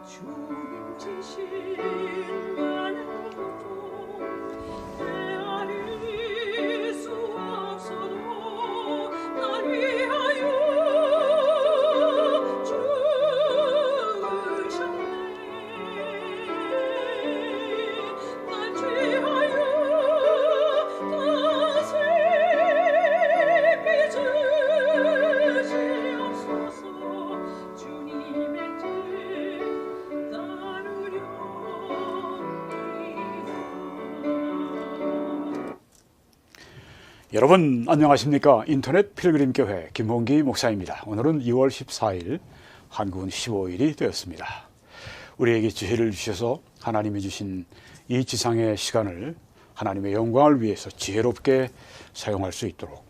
주님 지신 많은 고통 헤아릴 수 없어도 날 위하여 죽으셨네. 날 죄하여 다시 빚으시옵소서. 주님의 뜻 여러분 안녕하십니까? 인터넷 필그림교회 김홍기 목사입니다. 오늘은 2월 14일, 한국은 15일이 되었습니다. 우리에게 지혜를 주셔서 하나님이 주신 이 지상의 시간을 하나님의 영광을 위해서 지혜롭게 사용할 수 있도록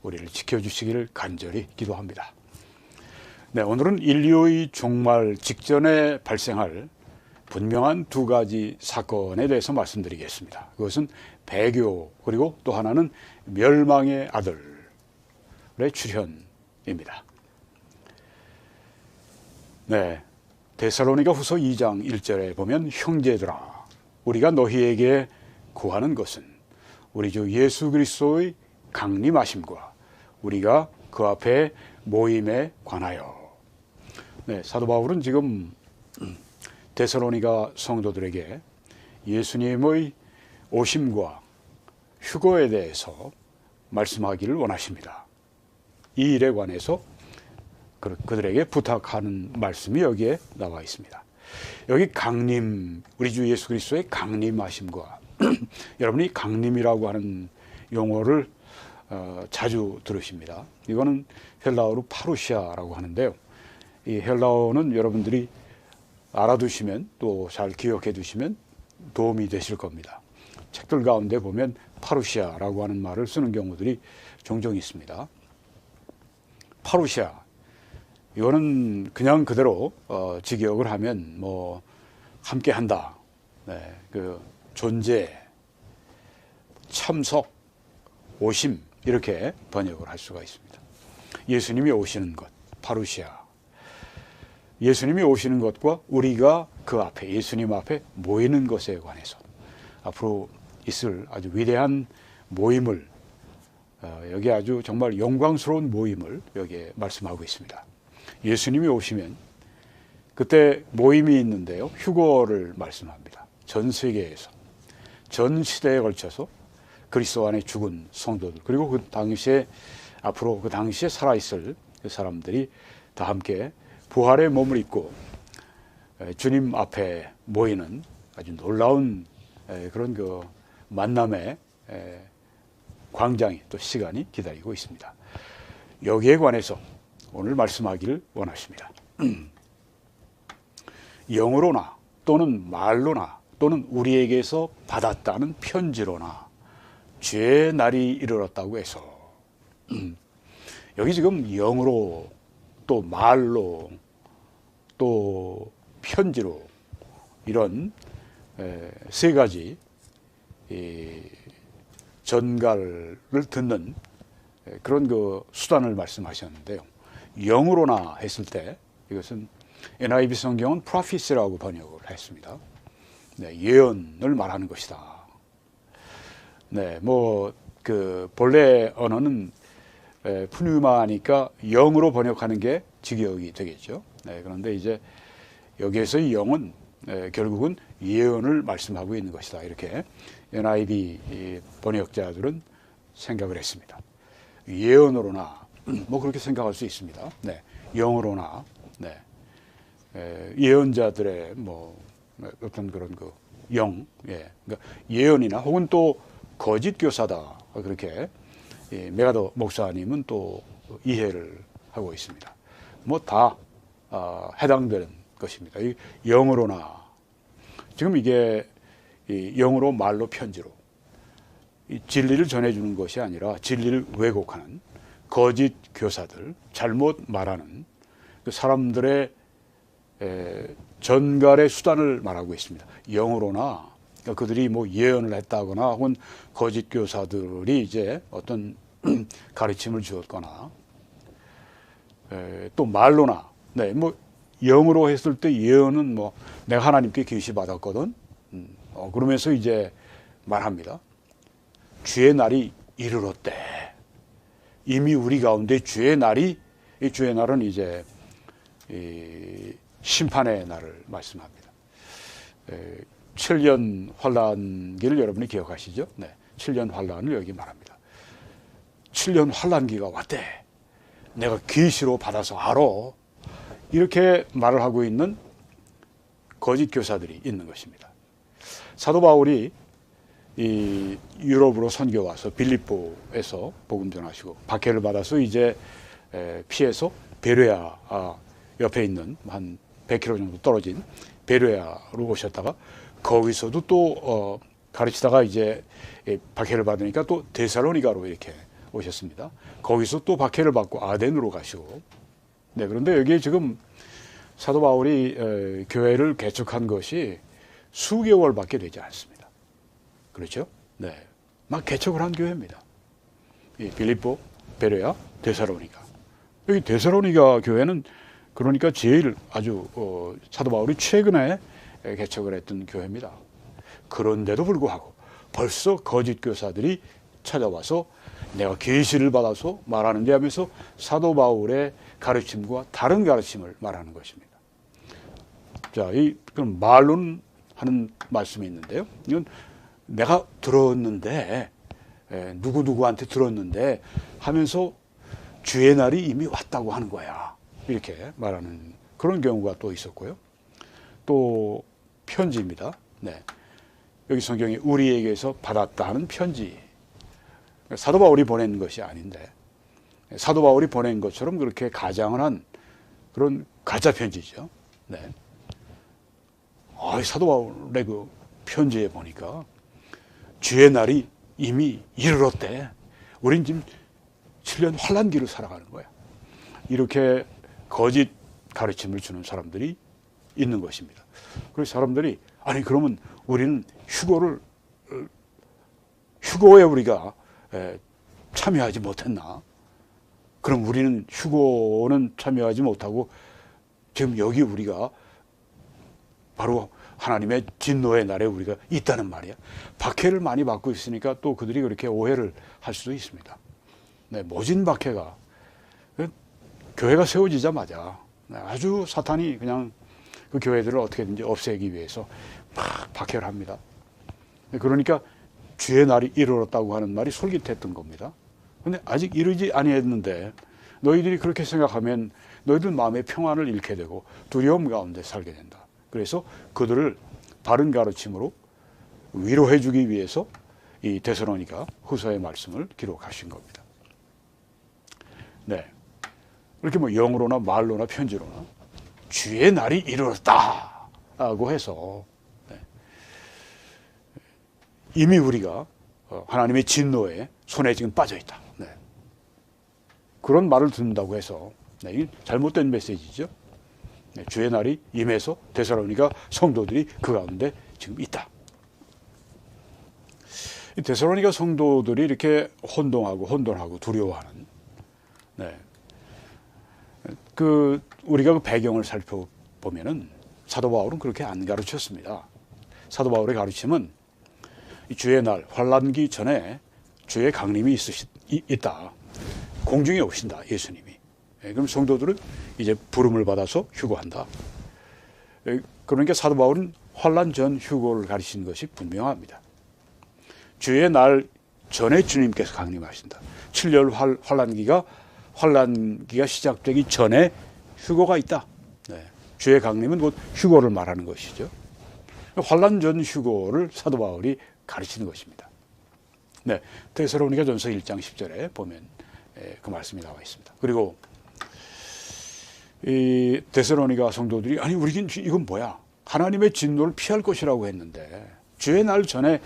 우리를 지켜주시기를 간절히 기도합니다. 네, 오늘은 인류의 종말 직전에 발생할 분명한 두 가지 사건에 대해서 말씀드리겠습니다. 그것은 배교, 그리고 또 하나는 멸망의 아들의 출현입니다. 네, 데살로니가 후서 2장 1절에 보면 형제들아, 우리가 너희에게 구하는 것은 우리 주 예수 그리스도의 강림하심과 우리가 그 앞에 모임에 관하여. 네, 사도 바울은 지금 데살로니가 성도들에게 예수님의 오심과 휴거에 대해서 말씀하기를 원하십니다. 이 일에 관해서 그들에게 부탁하는 말씀이 여기에 나와 있습니다. 여기 강림, 우리 주 예수 그리스도의 강림하심과 여러분이 강림이라고 하는 용어를 자주 들으십니다. 이거는 헬라어로 파루시아라고 하는데요. 이 헬라어는 여러분들이 알아두시면 또 잘 기억해 두시면 도움이 되실 겁니다. 책들 가운데 보면 파루시아라고 하는 말을 쓰는 경우들이 종종 있습니다. 파루시아, 이거는 그냥 그대로 직역을 하면 뭐 함께한다, 네, 그 존재, 참석, 오심, 이렇게 번역을 할 수가 있습니다. 예수님이 오시는 것, 파루시아. 예수님이 오시는 것과 우리가 그 앞에, 예수님 앞에 모이는 것에 관해서 앞으로 있을 아주 위대한 모임을, 여기 아주 정말 영광스러운 모임을 여기에 말씀하고 있습니다. 예수님이 오시면 그때 모임이 있는데요, 휴거를 말씀합니다. 전 세계에서, 전 시대에 걸쳐서 그리스도 안에 죽은 성도들, 그리고 그 당시에, 앞으로 그 당시에 살아있을 그 사람들이 다 함께 부활의 몸을 입고 주님 앞에 모이는 아주 놀라운 그런 그 만남의 광장이, 또 시간이 기다리고 있습니다. 여기에 관해서 오늘 말씀하기를 원하십니다. 영으로나 또는 말로나 또는 우리에게서 받았다는 편지로나 죄의 날이 이르렀다고 해서 여기 지금 영으로 또 말로 또 편지로 이런 세 가지 전갈을 듣는 그런 그 수단을 말씀하셨는데요. 영으로나 했을 때 이것은 NIV 성경은 prophecy라고 번역을 했습니다. 네, 예언을 말하는 것이다. 네, 뭐 그 본래 언어는 푸뉴마니까 영으로 번역하는 게 직역이 되겠죠. 네, 그런데 이제 여기에서의 영은 결국은 예언을 말씀하고 있는 것이다. 이렇게 NIV 번역자들은 생각을 했습니다. 예언으로나 뭐 그렇게 생각할 수 있습니다. 네, 영으로나, 네, 예언자들의 뭐 어떤 그런 그 영, 예, 그러니까 예언이나 혹은 또 거짓 교사다, 그렇게 메가더 목사님은 또 이해를 하고 있습니다. 뭐 다 해당되는 것입니다. 이 영으로나, 지금 이게 영으로, 말로, 편지로 이 진리를 전해주는 것이 아니라 진리를 왜곡하는 거짓 교사들, 잘못 말하는 그 사람들의 전갈의 수단을 말하고 있습니다. 영으로나, 그러니까 그들이 뭐 예언을 했다거나 혹은 거짓 교사들이 이제 어떤 가르침을 주었거나 또 말로나, 네, 뭐 영으로 했을 때 예언은 뭐 내가 하나님께 계시 받았거든. 그러면서 이제 말합니다. 주의 날이 이르렀대. 이미 우리 가운데 주의 날이, 이 주의 날은 이제 이 심판의 날을 말씀합니다. 7년 환란기를 여러분이 기억하시죠? 네, 7년 환란을 여기 말합니다. 7년 환란기가 왔대. 내가 계시로 받아서 알아. 이렇게 말을 하고 있는 거짓 교사들이 있는 것입니다. 사도 바울이 이 유럽으로 선교 와서 빌립보에서 복음 전하시고 박해를 받아서 이제 피해서 베레아 옆에 있는 한 100km 정도 떨어진 베레아로 오셨다가 거기서도 또 가르치다가 이제 박해를 받으니까 또 데살로니가로 이렇게 오셨습니다. 거기서 또 박해를 받고 아덴으로 가시고, 네, 그런데 여기에 지금 사도 바울이 교회를 개척한 것이 수개월밖에 되지 않습니다. 그렇죠? 네, 막 개척을 한 교회입니다. 이 빌립보, 베레아, 데살로니가. 여기 데살로니가 교회는 그러니까 제일 아주 사도 바울이 최근에 개척을 했던 교회입니다. 그런데도 불구하고 벌써 거짓 교사들이 찾아와서 내가 계시를 받아서 말하는데 하면서 사도 바울의 가르침과 다른 가르침을 말하는 것입니다. 자, 그럼 말론 하는 말씀이 있는데요. 이건 내가 들었는데, 누구누구한테 들었는데 하면서 주의 날이 이미 왔다고 하는 거야. 이렇게 말하는 그런 경우가 또 있었고요. 또 편지입니다. 네. 여기 성경에 우리에게서 받았다 하는 편지. 사도 바울이 보낸 것이 아닌데 사도 바울이 보낸 것처럼 그렇게 가장을 한 그런 가짜 편지죠. 네. 사도 바울의 그 편지에 보니까 주의 날이 이미 이르렀대. 우린 지금 7년 환란기를 살아가는 거야. 이렇게 거짓 가르침을 주는 사람들이 있는 것입니다. 그래서 사람들이 아니 그러면 우리는 휴거에 우리가 참여하지 못했나? 그럼 우리는 휴거는 참여하지 못하고 지금 여기 우리가 바로 하나님의 진노의 날에 우리가 있다는 말이야. 박해를 많이 받고 있으니까 또 그들이 그렇게 오해를 할 수도 있습니다. 네, 모진 박해가 교회가 세워지자마자 아주 사탄이 그냥 그 교회들을 어떻게든지 없애기 위해서 막 박해를 합니다. 그러니까 주의 날이 이르렀다고 하는 말이 솔깃했던 겁니다. 그런데 아직 이르지 아니했는데 너희들이 그렇게 생각하면 너희들 마음의 평안을 잃게 되고 두려움 가운데 살게 된다. 그래서 그들을 바른 가르침으로 위로해 주기 위해서 이 데살로니가 후서의 말씀을 기록하신 겁니다. 네. 이렇게 뭐 영으로나 말로나 편지로나 주의 날이 이르렀다고 해서 이미 우리가 하나님의 진노에 손에 지금 빠져 있다. 네. 그런 말을 듣는다고 해서 이게 잘못된 메시지죠. 네. 주의 날이 임해서 데살로니가 성도들이 그 가운데 지금 있다. 이 데살로니가 성도들이 이렇게 혼돈하고 두려워하는, 네. 우리가 그 배경을 살펴보면은 사도 바울은 그렇게 안 가르쳤습니다. 사도 바울의 가르침은 주의 날 환란기 전에 주의 강림이 있다. 공중에 오신다. 예수님이. 그럼 성도들은 이제 부름을 받아서 휴거한다. 그러니까 사도 바울은 환란 전 휴거를 가르치는 것이 분명합니다. 주의 날 전에 주님께서 강림하신다. 7년 환란기가 시작되기 전에 휴거가 있다. 네. 주의 강림은 곧 휴거를 말하는 것이죠. 환란 전 휴거를 사도 바울이 가르치는 것입니다. 네, 데살로니가전서 1장 10절에 보면 그 말씀이 나와 있습니다. 그리고 이 데살로니가 성도들이 아니 우리는 이건 뭐야? 하나님의 진노를 피할 것이라고 했는데 주의 날 전에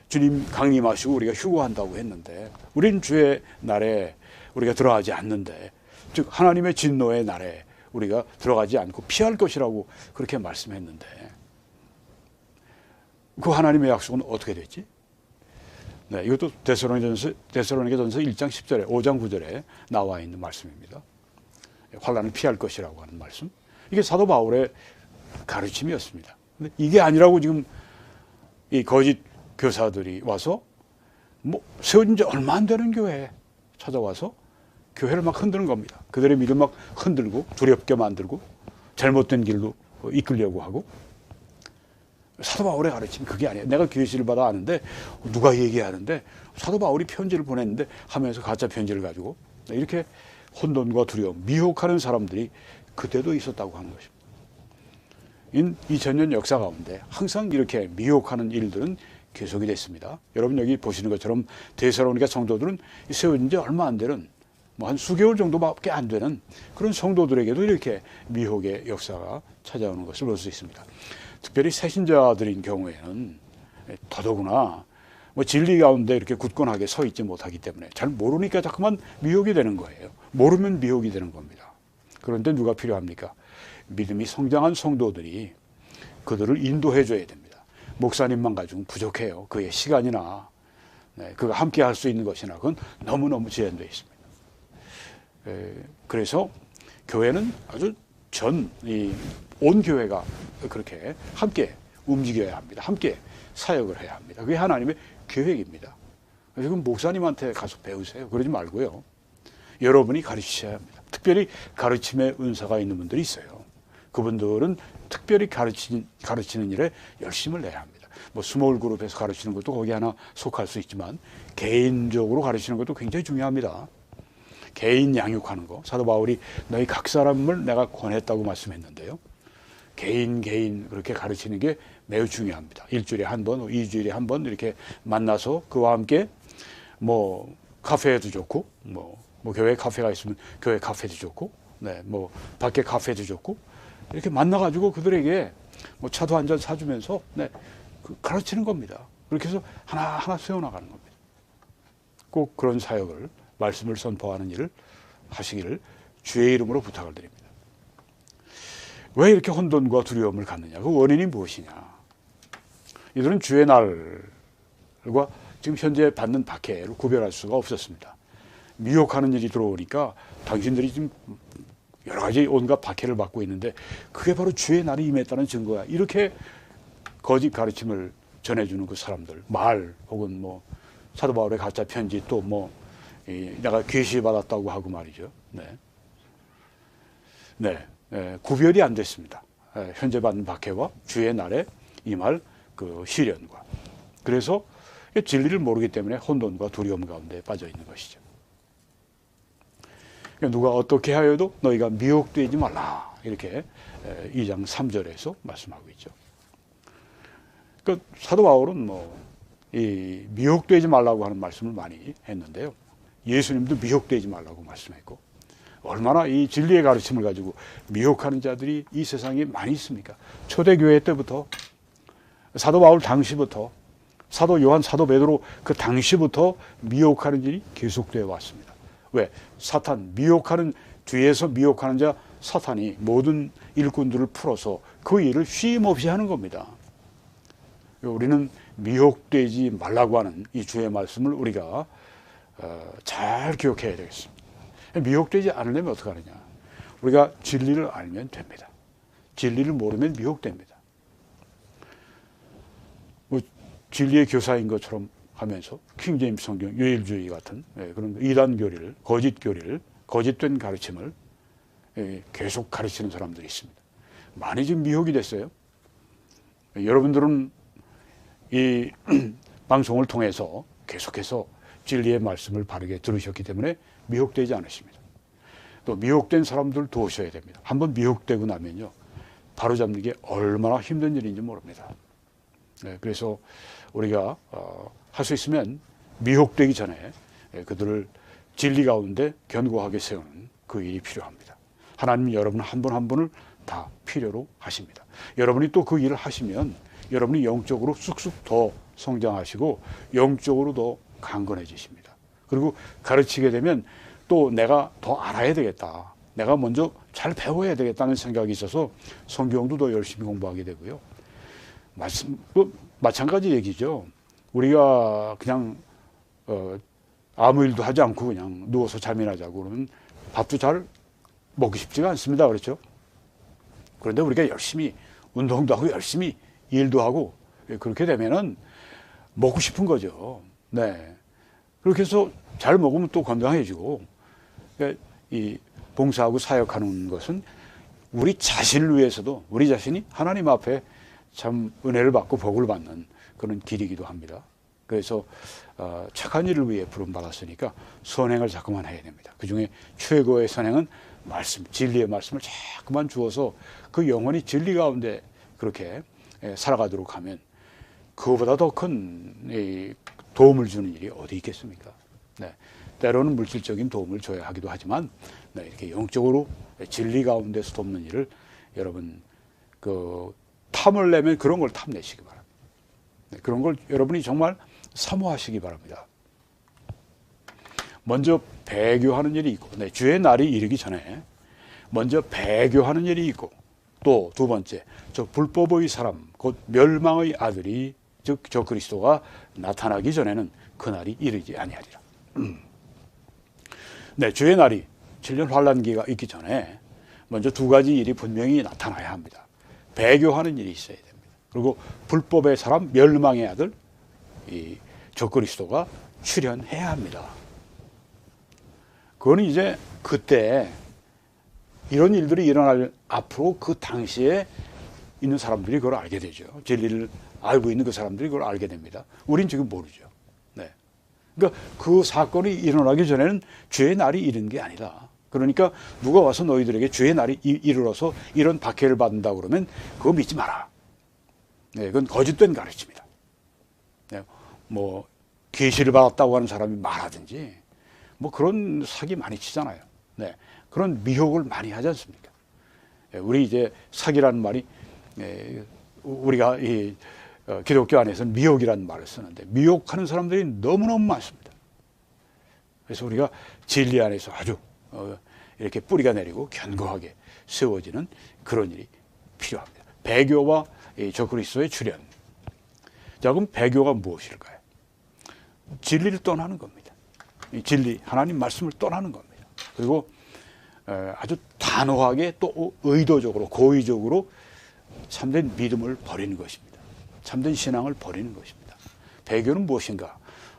주님 강림하시고 우리가 휴거한다고 했는데 우리는 주의 날에 우리가 들어가지 않는데 즉 하나님의 진노의 날에 우리가 들어가지 않고 피할 것이라고 그렇게 말씀했는데 그 하나님의 약속은 어떻게 됐지? 네, 이것도 데살로니가전서 1장 10절에 5장 9절에 나와 있는 말씀입니다. 환난을 피할 것이라고 하는 말씀. 이게 사도 바울의 가르침이었습니다. 근데 이게 아니라고 지금 이 거짓 교사들이 와서 뭐 세워진 지 얼마 안 되는 교회에 찾아와서 교회를 막 흔드는 겁니다. 그들의 믿음 막 흔들고 두렵게 만들고 잘못된 길로 이끌려고 하고. 사도 바울의 가르침이 그게 아니에요. 내가 계시를 받아 아는데 누가 얘기하는데 사도 바울이 편지를 보냈는데 하면서 가짜 편지를 가지고 이렇게 혼돈과 두려움, 미혹하는 사람들이 그때도 있었다고 하는 것입니다. 2000년 역사 가운데 항상 이렇게 미혹하는 일들은 계속이 됐습니다. 여러분 여기 보시는 것처럼 데살로니가 성도들은 세워진 지 얼마 안 되는 뭐 한 수개월 정도밖에 안 되는 그런 성도들에게도 이렇게 미혹의 역사가 찾아오는 것을 볼 수 있습니다. 특별히 새신자들인 경우에는 더더구나 뭐 진리 가운데 이렇게 굳건하게 서 있지 못하기 때문에 잘 모르니까 자꾸만 미혹이 되는 거예요. 모르면 미혹이 되는 겁니다. 그런데 누가 필요합니까? 믿음이 성장한 성도들이 그들을 인도해 줘야 됩니다. 목사님만 가지고는 부족해요. 그의 시간이나 그가 함께 할 수 있는 것이나 그건 너무너무 제한되어 있습니다. 그래서 교회는 아주 온 교회가 그렇게 함께 움직여야 합니다. 함께 사역을 해야 합니다. 그게 하나님의 계획입니다. 그래서 목사님한테 가서 배우세요. 그러지 말고요. 여러분이 가르치셔야 합니다. 특별히 가르침의 은사가 있는 분들이 있어요. 그분들은 특별히 가르치는 일에 열심을 내야 합니다. 뭐 스몰 그룹에서 가르치는 것도 거기 하나 속할 수 있지만 개인적으로 가르치는 것도 굉장히 중요합니다. 개인 양육하는 거. 사도 바울이 너희 각 사람을 내가 권했다고 말씀했는데요. 개인 그렇게 가르치는 게 매우 중요합니다. 일주일에 한 번, 2주일에 한 번 이렇게 만나서 그와 함께 뭐 카페도 좋고 뭐 교회 카페가 있으면 교회 카페도 좋고 뭐 밖에 카페도 좋고 이렇게 만나가지고 그들에게 뭐 차도 한 잔 사주면서 가르치는 겁니다. 그렇게 해서 하나하나 세워나가는 겁니다. 꼭 그런 사역을 말씀을 선포하는 일을 하시기를 주의 이름으로 부탁을 드립니다. 왜 이렇게 혼돈과 두려움을 갖느냐? 그 원인이 무엇이냐? 이들은 주의 날과 지금 현재 받는 박해를 구별할 수가 없었습니다. 미혹하는 일이 들어오니까 당신들이 지금 여러 가지 온갖 박해를 받고 있는데 그게 바로 주의 날이 임했다는 증거야. 이렇게 거짓 가르침을 전해주는 그 사람들, 말 혹은 뭐 사도 바울의 가짜 편지 또 뭐 내가 계시 받았다고 하고 말이죠. 구별이 안 됐습니다. 현재 받는 박해와 주의 날에 임할 그 시련과. 그래서 진리를 모르기 때문에 혼돈과 두려움 가운데 빠져 있는 것이죠. 누가 어떻게 하여도 너희가 미혹되지 말라. 이렇게 2장 3절에서 말씀하고 있죠. 그 사도 바울은 이 미혹되지 말라고 하는 말씀을 많이 했는데요. 예수님도 미혹되지 말라고 말씀했고 얼마나 이 진리의 가르침을 가지고 미혹하는 자들이 이 세상에 많이 있습니까? 초대교회 때부터 사도 바울 당시부터 사도 요한, 사도 베드로 그 당시부터 미혹하는 일이 계속되어 왔습니다. 왜? 사탄, 뒤에서 미혹하는 자 사탄이 모든 일꾼들을 풀어서 그 일을 쉼 없이 하는 겁니다. 우리는 미혹되지 말라고 하는 이 주의 말씀을 우리가 잘 기억해야 되겠습니다. 미혹되지 않으려면 어떻게 하느냐? 우리가 진리를 알면 됩니다. 진리를 모르면 미혹됩니다. 뭐 진리의 교사인 것처럼 하면서 킹제임스 성경 유일주의 같은 그런 이단 교리를, 거짓 교리를, 거짓된 가르침을 계속 가르치는 사람들이 있습니다. 많이 지금 미혹이 됐어요. 여러분들은 이 방송을 통해서 계속해서 진리의 말씀을 바르게 들으셨기 때문에 미혹되지 않으십니다. 또 미혹된 사람들 도우셔야 됩니다. 한번 미혹되고 나면요, 바로잡는 게 얼마나 힘든 일인지 모릅니다. 그래서 우리가 할 수 있으면 미혹되기 전에 그들을 진리 가운데 견고하게 세우는 그 일이 필요합니다. 하나님은 여러분 한 분 한 분을 다 필요로 하십니다. 여러분이 또 그 일을 하시면 여러분이 영적으로 쑥쑥 더 성장하시고 영적으로 더 강건해지십니다. 그리고 가르치게 되면 또 내가 더 알아야 되겠다. 내가 먼저 잘 배워야 되겠다는 생각이 있어서 성경도 더 열심히 공부하게 되고요. 마찬가지 얘기죠. 우리가 그냥 아무 일도 하지 않고 그냥 누워서 잠이나 자고 그러면 밥도 잘 먹고 싶지가 않습니다. 그렇죠? 그런데 우리가 열심히 운동도 하고 열심히 일도 하고 그렇게 되면은 먹고 싶은 거죠. 네. 그렇게 해서 잘 먹으면 또 건강해지고, 그러니까 이 봉사하고 사역하는 것은 우리 자신을 위해서도 우리 자신이 하나님 앞에 참 은혜를 받고 복을 받는 그런 길이기도 합니다. 그래서 착한 일을 위해 부름받았으니까 선행을 자꾸만 해야 됩니다. 그중에 최고의 선행은 말씀, 진리의 말씀을 자꾸만 주어서 그 영혼이 진리 가운데 그렇게 살아가도록 하면 그거보다 더 큰 도움을 주는 일이 어디 있겠습니까? 네. 때로는 물질적인 도움을 줘야 하기도 하지만 네, 이렇게 영적으로 진리 가운데서 돕는 일을 여러분 그 탐을 내면 그런 걸 탐내시기 바랍니다. 네, 그런 걸 여러분이 정말 사모하시기 바랍니다. 먼저 배교하는 일이 있고, 네, 주의 날이 이르기 전에 먼저 배교하는 일이 있고, 또 두 번째, 저 불법의 사람, 곧 멸망의 아들이 즉 저 그리스도가 나타나기 전에는 그 날이 이르지 아니하리라. 네, 주의 날이 7년 환란기가 있기 전에 먼저 두 가지 일이 분명히 나타나야 합니다. 배교하는 일이 있어야 됩니다. 그리고 불법의 사람, 멸망의 아들, 이 저 그리스도가 출현해야 합니다. 그거는 이제 그때 이런 일들이 일어날 앞으로 그 당시에 있는 사람들이 그걸 알게 되죠. 진리를 알고 있는 그 사람들이 그걸 알게 됩니다. 우린 지금 모르죠. 네. 그러니까 그 사건이 일어나기 전에는 주의 날이 이른 게 아니다. 그러니까 누가 와서 너희들에게 주의 날이 이르러서 이런 박해를 받는다 그러면 그거 믿지 마라. 네, 그건 거짓된 가르침이다. 네, 뭐 계시를 받았다고 하는 사람이 말하든지 뭐 그런 사기 많이 치잖아요. 네, 그런 미혹을 많이 하지 않습니까? 우리 이제 사기라는 말이 우리가 이 기독교 안에서는 미혹이라는 말을 쓰는데 미혹하는 사람들이 너무너무 많습니다. 그래서 우리가 진리 안에서 아주 이렇게 뿌리가 내리고 견고하게 세워지는 그런 일이 필요합니다. 배교와 저 그리스도의 출현. 자, 그럼 배교가 무엇일까요? 진리를 떠나는 겁니다. 진리, 하나님 말씀을 떠나는 겁니다. 그리고 아주 단호하게 또 의도적으로 고의적으로 참된 믿음을 버리는 것입니다. 참된 신앙을 버리는 것입니다. 배교는 무엇인가?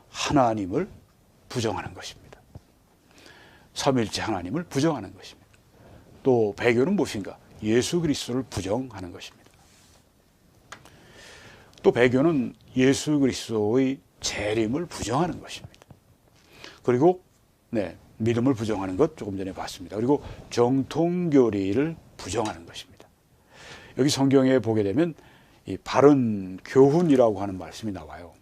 하나님을 부정하는 것입니다. 삼위일체 하나님을 부정하는 것입니다. 또 배교는 무엇인가? 예수 그리스도를 부정하는 것입니다. 또 배교는 예수 그리스도의 재림을 부정하는 것입니다. 그리고 네, 믿음을 부정하는 것 조금 전에 봤습니다. 그리고 정통교리를 부정하는 것입니다. 여기 성경에 보게 되면 이 바른 교훈이라고 하는 말씀이 나와요.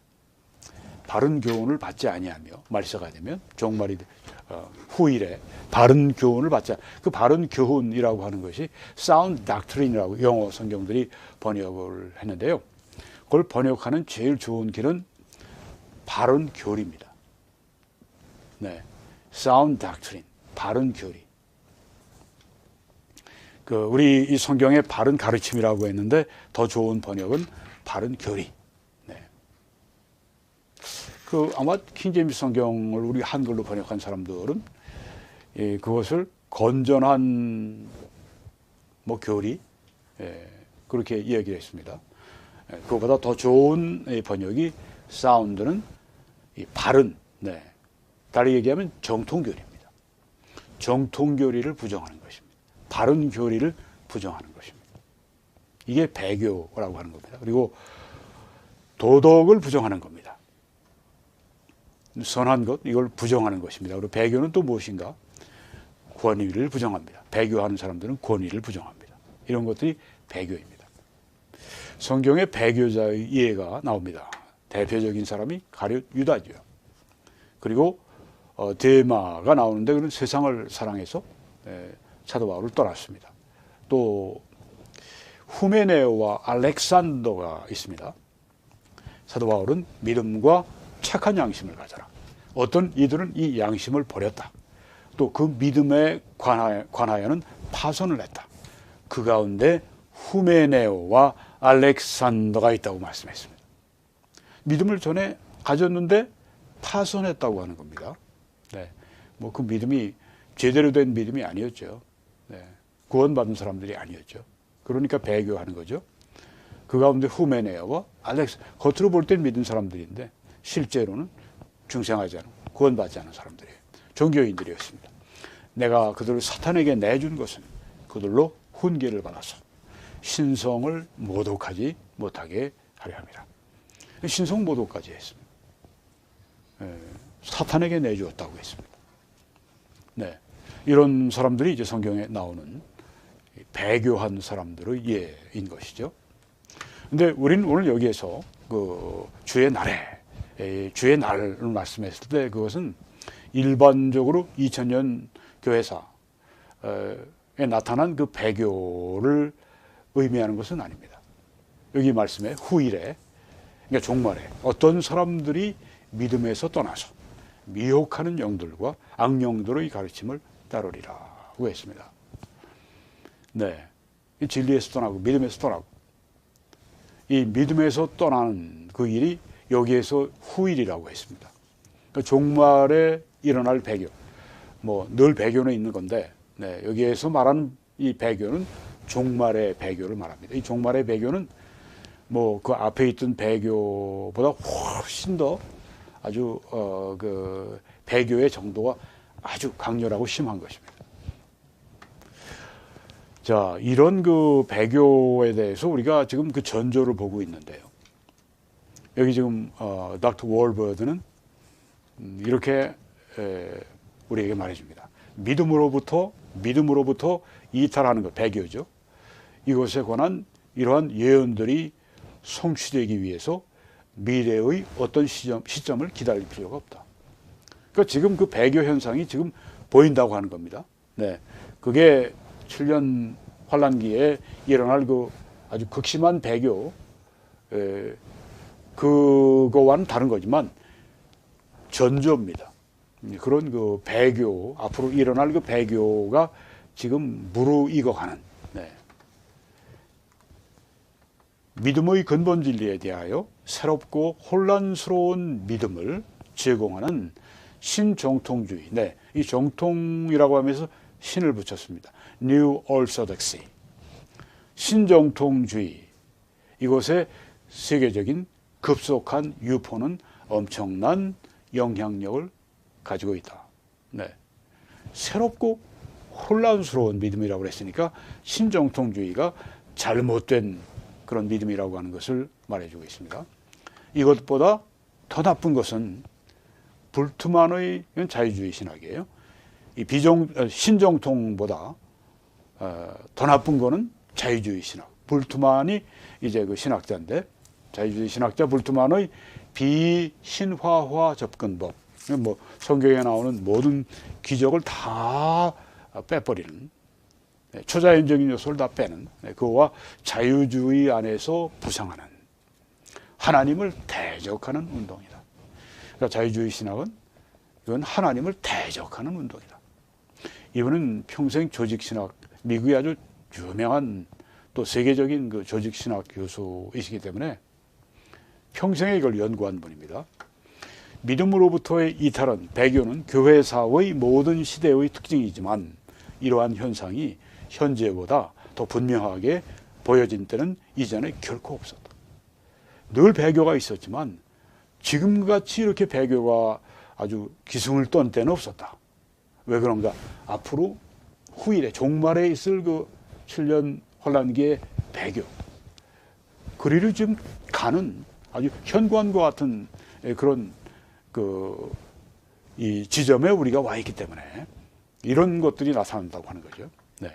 바른 교훈을 받지 아니하며 말세가 되면 종말이 후일에 바른 교훈을 받지 그 바른 교훈이라고 하는 것이 sound doctrine이라고 영어 성경들이 번역을 했는데요. 그걸 번역하는 제일 좋은 길은 바른 교리입니다. 네, sound doctrine, 바른 교리. 우리 이 성경의 바른 가르침이라고 했는데 더 좋은 번역은 바른 교리. 네. 아마 킹제임스 성경을 우리 한글로 번역한 사람들은 그것을 건전한 뭐 교리 그렇게 이야기를 했습니다. 그거보다 더 좋은 번역이 사운드는 바른, 네. 다르게 얘기하면 정통교리입니다. 정통교리를 부정하는 것입니다. 바른 교리를 부정하는 것입니다. 이게 배교라고 하는 겁니다. 그리고 도덕을 부정하는 겁니다. 선한 것, 이걸 부정하는 것입니다. 그리고 배교는 또 무엇인가? 권위를 부정합니다. 배교하는 사람들은 권위를 부정합니다. 이런 것들이 배교입니다. 성경에 배교자의 예가 나옵니다. 대표적인 사람이 가룟 유다죠. 그리고 데마가 나오는데 그는 세상을 사랑해서 사도 바울을 떠났습니다. 또 후메네오와 알렉산더가 있습니다. 사도 바울은 믿음과 착한 양심을 가져라. 어떤 이들은 이 양심을 버렸다. 또 그 믿음에 관하여는 파손을 했다. 그 가운데 후메네오와 알렉산더가 있다고 말씀했습니다. 믿음을 전에 가졌는데 파손했다고 하는 겁니다. 네, 뭐 그 믿음이 제대로 된 믿음이 아니었죠. 네, 구원받은 사람들이 아니었죠. 그러니까 배교하는 거죠. 그 가운데 후메네아와 알렉스, 겉으로 볼 땐 믿은 사람들인데 실제로는 중생하지 않은, 구원받지 않은 사람들이에요. 종교인들이었습니다. 내가 그들을 사탄에게 내준 것은 그들로 훈계를 받아서 신성을 모독하지 못하게 하려 함이라. 신성 모독까지 했습니다. 사탄에게 내주었다고 했습니다. 네, 이런 사람들이 이제 성경에 나오는 배교한 사람들의 예인 것이죠. 근데 우리는 오늘 여기에서 그 주의 주의 날을 말씀했을 때 그것은 일반적으로 2000년 교회사에 나타난 그 배교를 의미하는 것은 아닙니다. 여기 말씀에 후일에, 그러니까 종말에 어떤 사람들이 믿음에서 떠나서 미혹하는 영들과 악령들의 가르침을 따르리라고 했습니다. 네, 진리에서 떠나고 믿음에서 떠나고 이 믿음에서 떠나는 그 일이 여기에서 후일이라고 했습니다. 그러니까 종말에 일어날 배교, 뭐 늘 배교는 있는 건데, 네, 여기에서 말하는 이 배교는 종말의 배교를 말합니다. 이 종말의 배교는 뭐 그 앞에 있던 배교보다 훨씬 더 아주 그 배교의 정도가 아주 강렬하고 심한 것입니다. 자, 이런 그 배교에 대해서 우리가 지금 그 전조를 보고 있는데요. 여기 지금 닥터 월버드는 이렇게 우리에게 말해줍니다. 믿음으로부터 이탈하는 것, 배교죠. 이것에 관한 이러한 예언들이 성취되기 위해서 미래의 어떤 시점을 기다릴 필요가 없다. 그러니까 지금 그 배교 현상이 지금 보인다고 하는 겁니다. 네, 그게 7년 환란기에 일어날 그 아주 극심한 배교, 그거와는 다른 거지만 전조입니다. 그런 그 배교, 앞으로 일어날 그 배교가 지금 무르익어가는, 네, 믿음의 근본 진리에 대하여 새롭고 혼란스러운 믿음을 제공하는 신정통주의. 네, 이 정통이라고 하면서 신을 붙였습니다. New Orthodoxy. 신정통주의. 이것의 세계적인 급속한 유포는 엄청난 영향력을 가지고 있다. 네, 새롭고 혼란스러운 믿음이라고 했으니까 신정통주의가 잘못된 그런 믿음이라고 하는 것을 말해주고 있습니다. 이것보다 더 나쁜 것은 불투만의 자유주의 신학이에요. 이 신정통보다 더 나쁜 거는 자유주의 신학. 불투만이 이제 그 신학자인데, 자유주의 신학자 불투만의 비신화화 접근법. 뭐 성경에 나오는 모든 기적을 다 빼버리는, 초자연적인 요소를 다 빼는, 그거와 자유주의 안에서 부상하는, 하나님을 대적하는 운동이다. 그러니까 자유주의 신학은 이건 하나님을 대적하는 운동이다. 이분은 평생 조직신학, 미국의 아주 유명한 또 세계적인 그 조직신학 교수이시기 때문에 평생에 이걸 연구한 분입니다. 믿음으로부터의 이탈은, 배교는 교회사의 모든 시대의 특징이지만 이러한 현상이 현재보다 더 분명하게 보여진 때는 이전에 결코 없었다. 늘 배교가 있었지만 지금같이 이렇게 배교가 아주 기승을 떤 때는 없었다. 왜 그런가? 앞으로 후일에 종말에 있을 그 7년 환란기의 배교, 그리로 지금 가는 아주 현관과 같은 그런 이 지점에 우리가 와 있기 때문에 이런 것들이 나타난다고 하는 거죠. 네.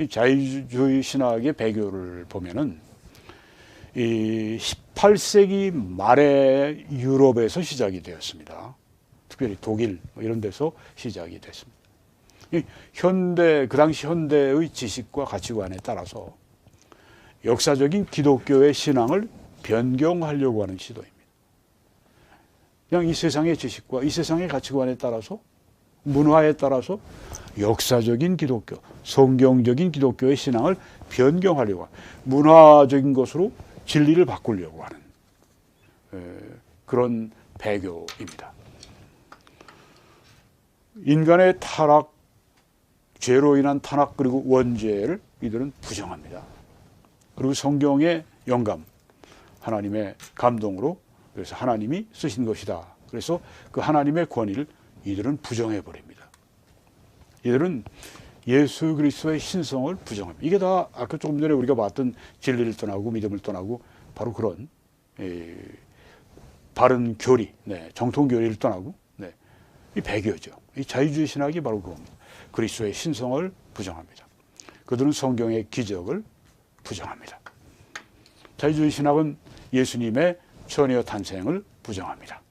이 자유주의 신학의 배교를 보면은 이 18세기 말에 유럽에서 시작이 되었습니다. 특별히 독일 이런 데서 시작이 됐습니다. 그 당시 현대의 지식과 가치관에 따라서 역사적인 기독교의 신앙을 변경하려고 하는 시도입니다. 그냥 이 세상의 지식과 이 세상의 가치관에 따라서, 문화에 따라서 역사적인 기독교, 성경적인 기독교의 신앙을 변경하려고 하는, 문화적인 것으로 진리를 바꾸려고 하는 그런 배교입니다. 인간의 타락, 죄로 인한 탄압 그리고 원죄를 이들은 부정합니다. 그리고 성경의 영감, 하나님의 감동으로 그래서 하나님이 쓰신 것이다. 그래서 그 하나님의 권위를 이들은 부정해 버립니다. 이들은 예수 그리스도의 신성을 부정합니다. 이게 다 아까 조금 전에 우리가 봤던 진리를 떠나고 믿음을 떠나고 바로 그런 바른 교리, 정통 교리를 떠나고 이 배교죠. 이 자유주의 신학이 바로 그겁니다. 그리스도의 신성을 부정합니다. 그들은 성경의 기적을 부정합니다. 자유주의 신학은 예수님의 처녀 탄생을 부정합니다.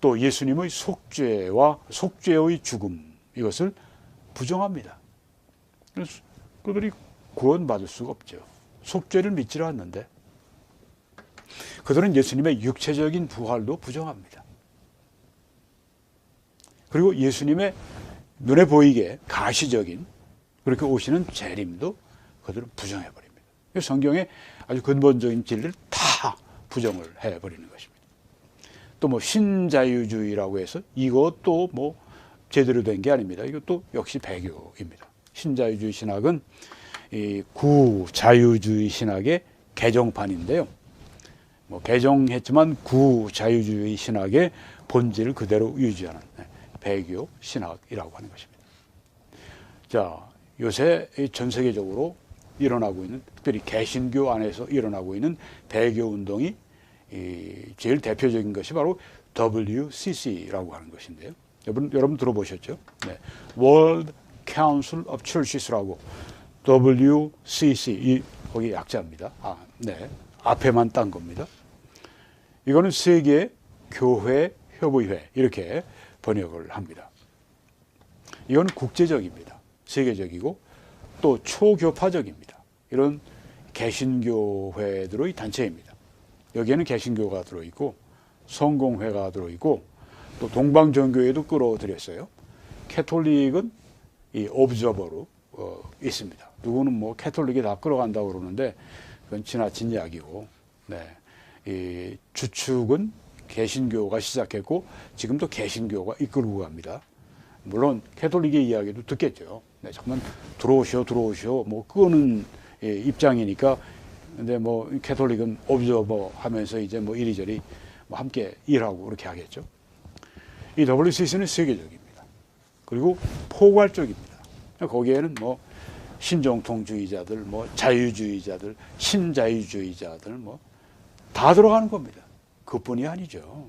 또 예수님의 속죄와 속죄의 죽음 이것을 부정합니다. 그래서 그들이 구원받을 수가 없죠. 속죄를 믿지를 않는데 그들은 예수님의 육체적인 부활도 부정합니다. 그리고 예수님의 눈에 보이게 가시적인 그렇게 오시는 재림도 그들은 부정해버립니다. 성경의 아주 근본적인 진리를 다 부정을 해버리는 것입니다. 또 뭐 신자유주의라고 해서 이것도 뭐 제대로 된 게 아닙니다. 이것도 역시 배교입니다. 신자유주의 신학은 이 구자유주의 신학의 개정판인데요. 뭐 개정했지만 구자유주의 신학의 본질을 그대로 유지하는 배교 신학이라고 하는 것입니다. 자, 요새 전 세계적으로 일어나고 있는 특별히 개신교 안에서 일어나고 있는 배교 운동이 제일 대표적인 것이 바로 WCC라고 하는 것인데요. 여러분 들어보셨죠? 네. World Council of Churches라고 WCC 거기 약자입니다. 앞에만 딴 겁니다. 이거는 세계 교회 협의회 이렇게 번역을 합니다. 이건 국제적입니다. 세계적이고 또 초교파적입니다. 이런 개신교회들의 단체입니다. 여기에는 개신교가 들어있고 성공회가 들어있고 또 동방정교회도 끌어들였어요. 캐톨릭은 이 오브저버로 있습니다. 누구는 뭐 캐톨릭이 다 끌어간다고 그러는데 그건 지나친 이야기고, 이 주축은 개신교가 시작했고 지금도 개신교가 이끌고 갑니다. 물론 캐톨릭의 이야기도 듣겠죠. 잠깐 들어오시오 뭐 끄는 입장이니까. 근데 뭐 캐톨릭은 오브저버 하면서 이제 뭐 이리저리 뭐 함께 일하고 그렇게 하겠죠. 이 WCC는 세계적입니다. 그리고 포괄적입니다. 거기에는 뭐 신정통주의자들, 뭐 자유주의자들, 신자유주의자들 뭐 다 들어가는 겁니다. 그뿐이 아니죠.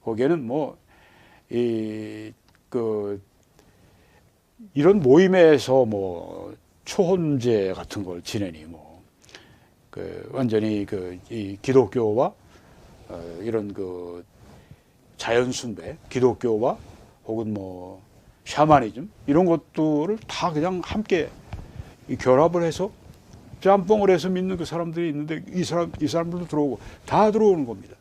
거기에는 뭐 이런 모임에서 뭐 초혼제 같은 걸 지내니 뭐 완전히 이 기독교와 이런 자연 숭배, 기독교와 혹은 뭐 샤머니즘 이런 것들을 다 그냥 함께 결합을 해서 짬뽕을 해서 믿는 그 사람들이 있는데 이 사람들도 들어오고 다 들어오는 겁니다.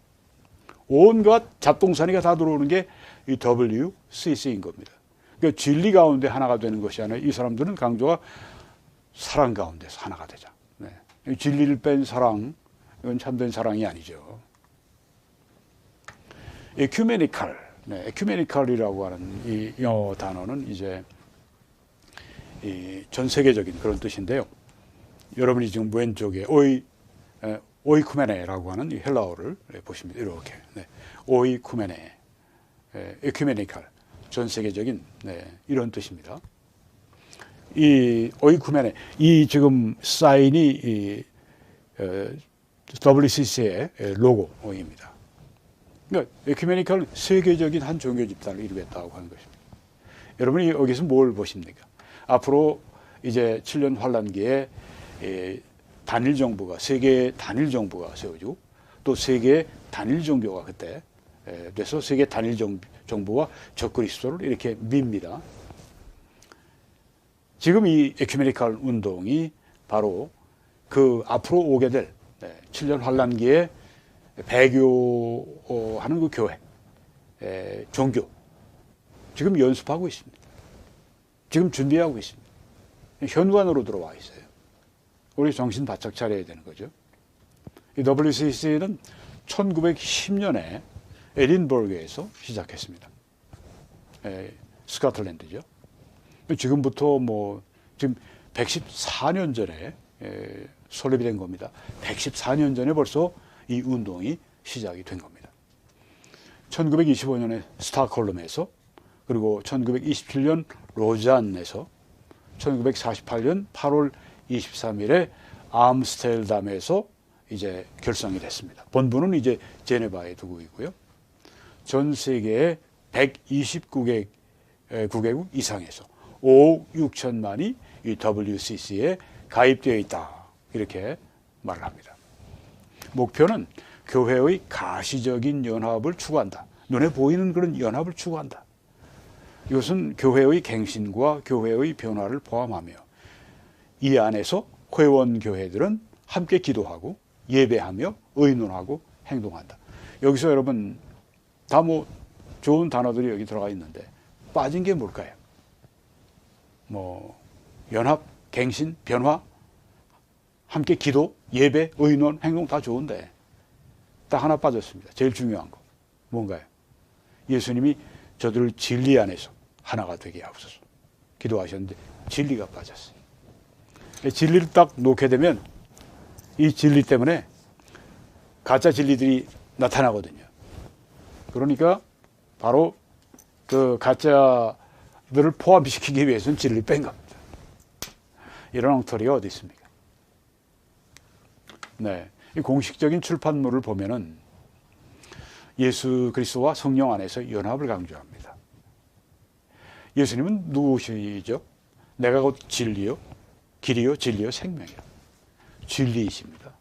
온갖 잡동사니가 다 들어오는 게 이 WCC인 겁니다. 그러니까 진리 가운데 하나가 되는 것이 아니라 이 사람들은 강조가 사랑 가운데서 하나가 되자. 진리를 뺀 사랑, 이건 참된 사랑이 아니죠. 에큐메니칼, 에큐메니칼이라고 하는 이 영어 단어는 이제 전 세계적인 그런 뜻인데요. 여러분이 지금 왼쪽에 오이쿠메네라고 하는 이 헬라어를 보십니다. 이렇게 오이쿠메네, 에큐메니칼, 전 세계적인 이런 뜻입니다. 이 오이쿠메네, 이 지금 사인이 WCC의 로고입니다. 그러니까 에큐메니칼은 세계적인 한 종교 집단을 이루겠다고 하는 것입니다. 여러분이 여기서 뭘 보십니까? 앞으로 이제 7년 환란기에 단일 정부가, 세계 단일 정부가 세워지고 또 세계 단일 종교가 그때 돼서 세계 단일 정부와 적그리스도를 이렇게 밉니다. 지금 이 에큐메니칼 운동이 바로 그 앞으로 오게 될 7년 환란기에 배교하는 그 교회, 종교 지금 연습하고 있습니다. 지금 준비하고 있습니다. 현관으로 들어와 있어요. 우리 정신 바짝 차려야 되는 거죠. 이 WCC는 1910년에 에딘버그에서 시작했습니다. 스코틀랜드죠. 지금부터 뭐 지금 114년 전에 설립이 된 겁니다. 114년 전에 벌써 이 운동이 시작이 된 겁니다. 1925년에 스톡홀름에서, 그리고 1927년 로잔에서, 1948년 8월 23일에 암스테르담에서 이제 결성이 됐습니다. 본부는 이제 제네바에 두고 있고요. 전 세계에 129개국 이상에서 5억 6천만이 이 WCC에 가입되어 있다, 이렇게 말을 합니다. 목표는 교회의 가시적인 연합을 추구한다. 눈에 보이는 그런 연합을 추구한다. 이것은 교회의 갱신과 교회의 변화를 포함하며, 이 안에서 회원 교회들은 함께 기도하고 예배하며 의논하고 행동한다. 여기서 여러분 다 뭐 좋은 단어들이 여기 들어가 있는데 빠진 게 뭘까요? 뭐 연합, 갱신, 변화, 함께 기도, 예배, 의논, 행동 다 좋은데 딱 하나 빠졌습니다. 제일 중요한 거 뭔가요? 예수님이 저들을 진리 안에서 하나가 되게 하옵소서 기도하셨는데 진리가 빠졌어요. 진리를 딱 놓게 되면 이 진리 때문에 가짜 진리들이 나타나거든요. 그러니까 바로 그 가짜들을 포함시키기 위해서는 진리를 뺀 겁니다. 이런 엉터리가 어디 있습니까? 네, 이 공식적인 출판물을 보면은 예수 그리스도와 성령 안에서 연합을 강조합니다. 예수님은 누구시죠? 내가 곧 진리요, 길이요, 진리요, 생명이요. 진리이십니다.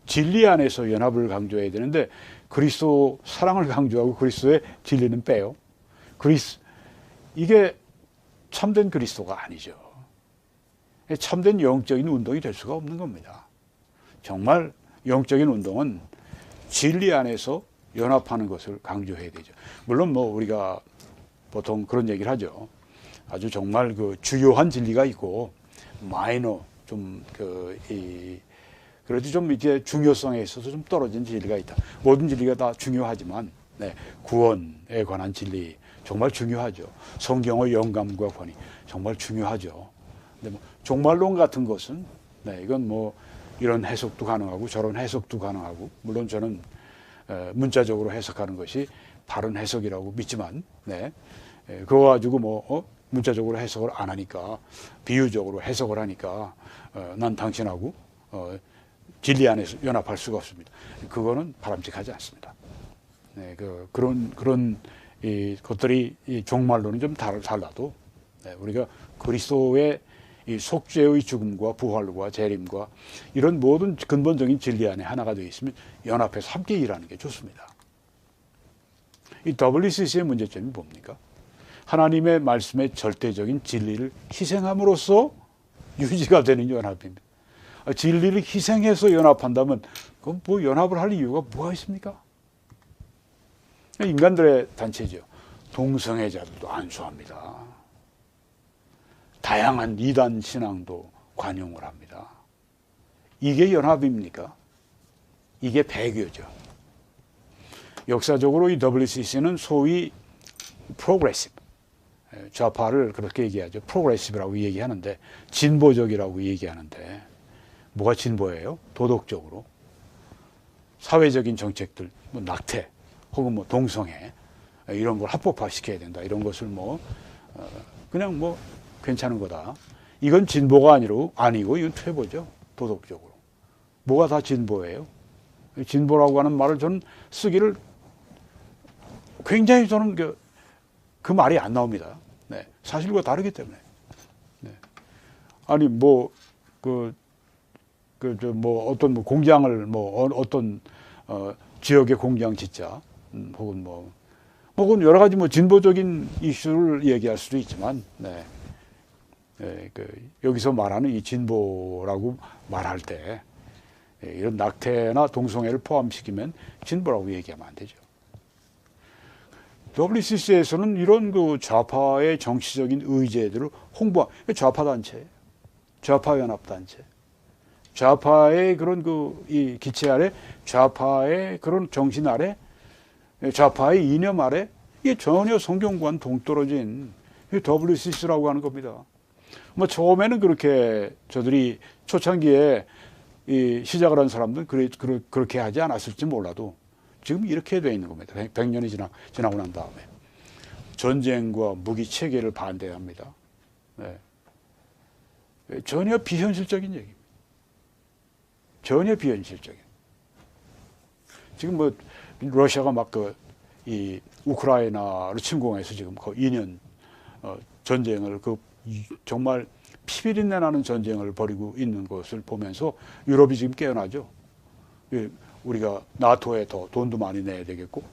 진리 안에서 연합을 강조해야 되는데 그리스도 사랑을 강조하고 그리스도의 진리는 빼요. 이게 참된 그리스도가 아니죠. 참된 영적인 운동이 될 수가 없는 겁니다. 정말 영적인 운동은 진리 안에서 연합하는 것을 강조해야 되죠. 물론 뭐 우리가 보통 그런 얘기를 하죠. 아주 정말 그 주요한 진리가 있고 마이너 그래도 좀 이제 중요성에 있어서 좀 떨어진 진리가 있다. 모든 진리가 다 중요하지만 구원에 관한 진리 정말 중요하죠. 성경의 영감과 권위 정말 중요하죠. 근데 뭐 종말론 같은 것은 이건 뭐 이런 해석도 가능하고 저런 해석도 가능하고, 물론 저는 문자적으로 해석하는 것이 바른 해석이라고 믿지만 그거 가지고 뭐 문자적으로 해석을 안 하니까 비유적으로 해석을 하니까 난 당신하고 진리 안에서 연합할 수가 없습니다. 그거는 바람직하지 않습니다. 그런 것들이 이 종말로는 좀 달라도 우리가 그리스도의 이 속죄의 죽음과 부활과 재림과 이런 모든 근본적인 진리 안에 하나가 되어 있으면 연합해서 함께 일하는 게 좋습니다. 이 WCC의 문제점이 뭡니까? 하나님의 말씀의 절대적인 진리를 희생함으로써 유지가 되는 연합입니다. 진리를 희생해서 연합한다면 그럼 뭐 연합을 할 이유가 뭐가 있습니까? 인간들의 단체죠. 동성애자들도 안수합니다. 다양한 이단 신앙도 관용을 합니다. 이게 연합입니까? 이게 배교죠. 역사적으로 이 WCC는 소위 프로그레시브, 좌파를 그렇게 얘기하죠. 프로그레시브라고 얘기하는데 진보적이라고 얘기하는데 뭐가 진보예요? 도덕적으로 사회적인 정책들, 뭐 낙태 혹은 뭐 동성애 이런 걸 합법화시켜야 된다. 이런 것을 뭐 그냥 뭐 괜찮은 거다. 이건 진보가 아니고 이건 퇴보죠. 도덕적으로. 뭐가 다 진보예요? 진보라고 하는 말을 저는 쓰기를 굉장히 저는 그 말이 안 나옵니다. 사실과 다르기 때문에. 아니 뭐 어떤 공장을 어떤 지역의 공장 짓자 혹은 여러 가지 진보적인 이슈를 얘기할 수도 있지만 여기서 말하는 이 진보라고 말할 때 이런 낙태나 동성애를 포함시키면 진보라고 얘기하면 안 되죠. WCC에서는 이런 좌파의 정치적인 의제들을 좌파 단체, 좌파 연합 단체, 좌파의 그런 이 기체 아래, 좌파의 그런 정신 아래, 좌파의 이념 아래 이게 전혀 성경과는 동떨어진 WCC라고 하는 겁니다. 뭐 처음에는 그렇게 저들이 초창기에 이 시작을 한 사람들은 그렇게 하지 않았을지 몰라도 지금 이렇게 돼 있는 겁니다. 100년이 지나고 난 다음에 전쟁과 무기 체계를 반대합니다. 네. 전혀 비현실적인 얘기입니다. 전혀 비현실적인. 지금 뭐 러시아가 막 이 우크라이나를 침공해서 지금 거의 2년 전쟁을 정말 피비린내 나는 전쟁을 벌이고 있는 것을 보면서 유럽이 지금 깨어나죠. 우리가 나토에 더 돈도 많이 내야 되겠고,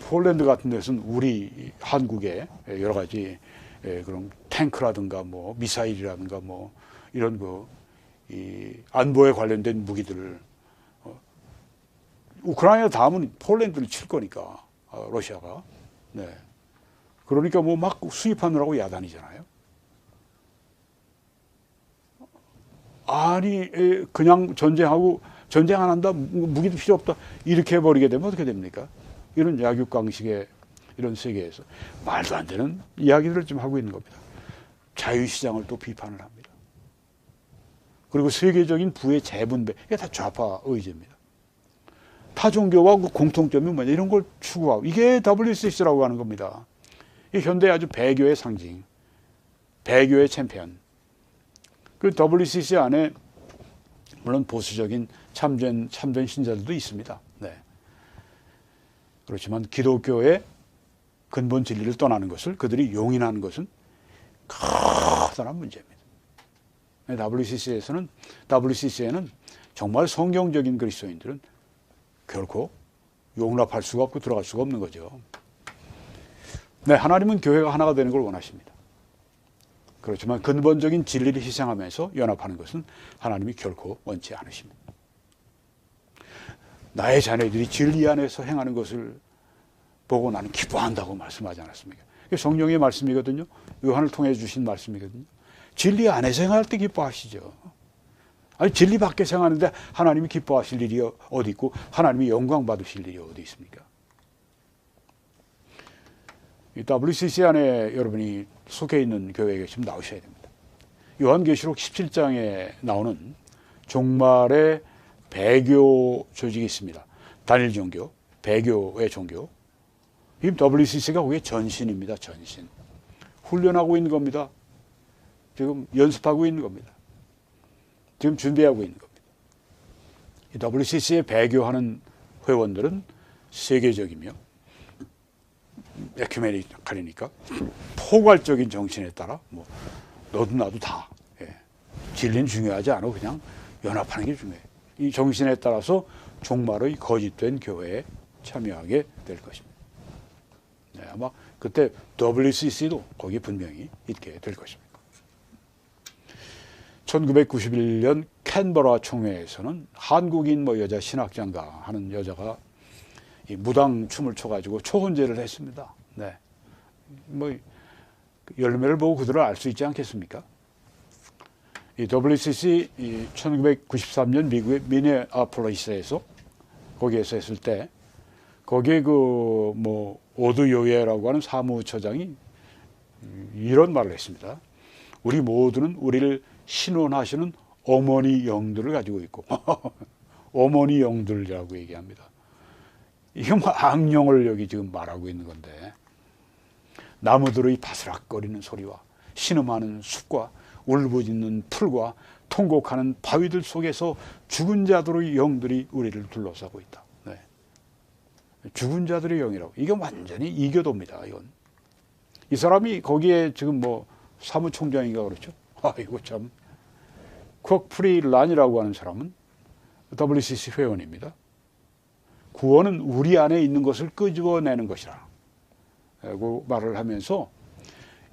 폴란드 같은 데서는 우리 한국의 여러 가지 그런 탱크라든가 뭐 미사일이라든가 뭐 이런 이 안보에 관련된 무기들을 우크라이나 다음은 폴란드를 칠 거니까 러시아가. 네. 그러니까 뭐 막 수입하느라고 야단이잖아요. 아니 그냥 전쟁 안 한다, 무기도 필요 없다 이렇게 해버리게 되면 어떻게 됩니까? 이런 약육강식의 이런 세계에서 말도 안 되는 이야기들을 좀 하고 있는 겁니다. 자유시장을 또 비판을 합니다. 그리고 세계적인 부의 재분배, 이게 다 좌파 의제입니다. 타종교와 그 공통점이 뭐냐 이런 걸 추구하고, 이게 WCC라고 하는 겁니다. 이 현대의 아주 배교의 상징, 배교의 챔피언. 그 WCC 안에 물론 보수적인 참된 신자들도 있습니다. 네. 그렇지만 기독교의 근본 진리를 떠나는 것을 그들이 용인하는 것은 커다란 문제입니다. WCC에는 정말 성경적인 그리스도인들은 결코 용납할 수가 없고 들어갈 수가 없는 거죠. 네, 하나님은 교회가 하나가 되는 걸 원하십니다. 그렇지만 근본적인 진리를 희생하면서 연합하는 것은 하나님이 결코 원치 않으십니다. 나의 자녀들이 진리 안에서 행하는 것을 보고 나는 기뻐한다고 말씀하지 않았습니까? 이게 성령의 말씀이거든요. 요한을 통해 주신 말씀이거든요. 진리 안에서 행할 때 기뻐하시죠. 아니 진리 밖에서 행하는데 하나님이 기뻐하실 일이 어디 있고 하나님이 영광 받으실 일이 어디 있습니까? 이 WCC 안에 여러분이 속해 있는 교회에 계시면 나오셔야 됩니다. 요한계시록 17장에 나오는 종말의 배교 조직이 있습니다. 단일 종교, 배교의 종교. 이 WCC가 그게 전신입니다. 전신. 훈련하고 있는 겁니다. 지금 연습하고 있는 겁니다. 지금 준비하고 있는 겁니다. 이 WCC에 배교하는 회원들은 세계적이며 에큐메니칼이니까 포괄적인 정신에 따라 뭐 너도 나도 다 진리는 중요하지 않아 그냥 연합하는 게 중요해. 이 정신에 따라서 종말의 거짓된 교회에 참여하게 될 것입니다. 네, 아마 그때 WCC도 거기에 분명히 있게 될 것입니다. 1991년 캔버라 총회에서는 한국인 여자 신학장가 하는 여자가 이 무당 춤을 춰가지고 초혼제를 했습니다. 네. 열매를 보고 그들을 알 수 있지 않겠습니까? 이 WCC 1993년 미국의 미네아폴리스에서 거기에서 했을 때 거기에 오드 요예라고 하는 사무처장이 이런 말을 했습니다. 우리 모두는 우리를 신원하시는 어머니 영들을 가지고 있고 어머니 영들이라고 얘기합니다. 이게 악령을 여기 지금 말하고 있는 건데 나무들의 바스락거리는 소리와 신음하는 숲과 울부짖는 풀과 통곡하는 바위들 속에서 죽은 자들의 영들이 우리를 둘러싸고 있다. 네. 죽은 자들의 영이라고. 이게 완전히 이교도입니다. 이건. 이 사람이 거기에 지금 사무총장인가 그렇죠. 아이고 참. 콕프리 란이라고 하는 사람은 WCC 회원입니다. 구원은 우리 안에 있는 것을 끄집어내는 것이라 고 말을 하면서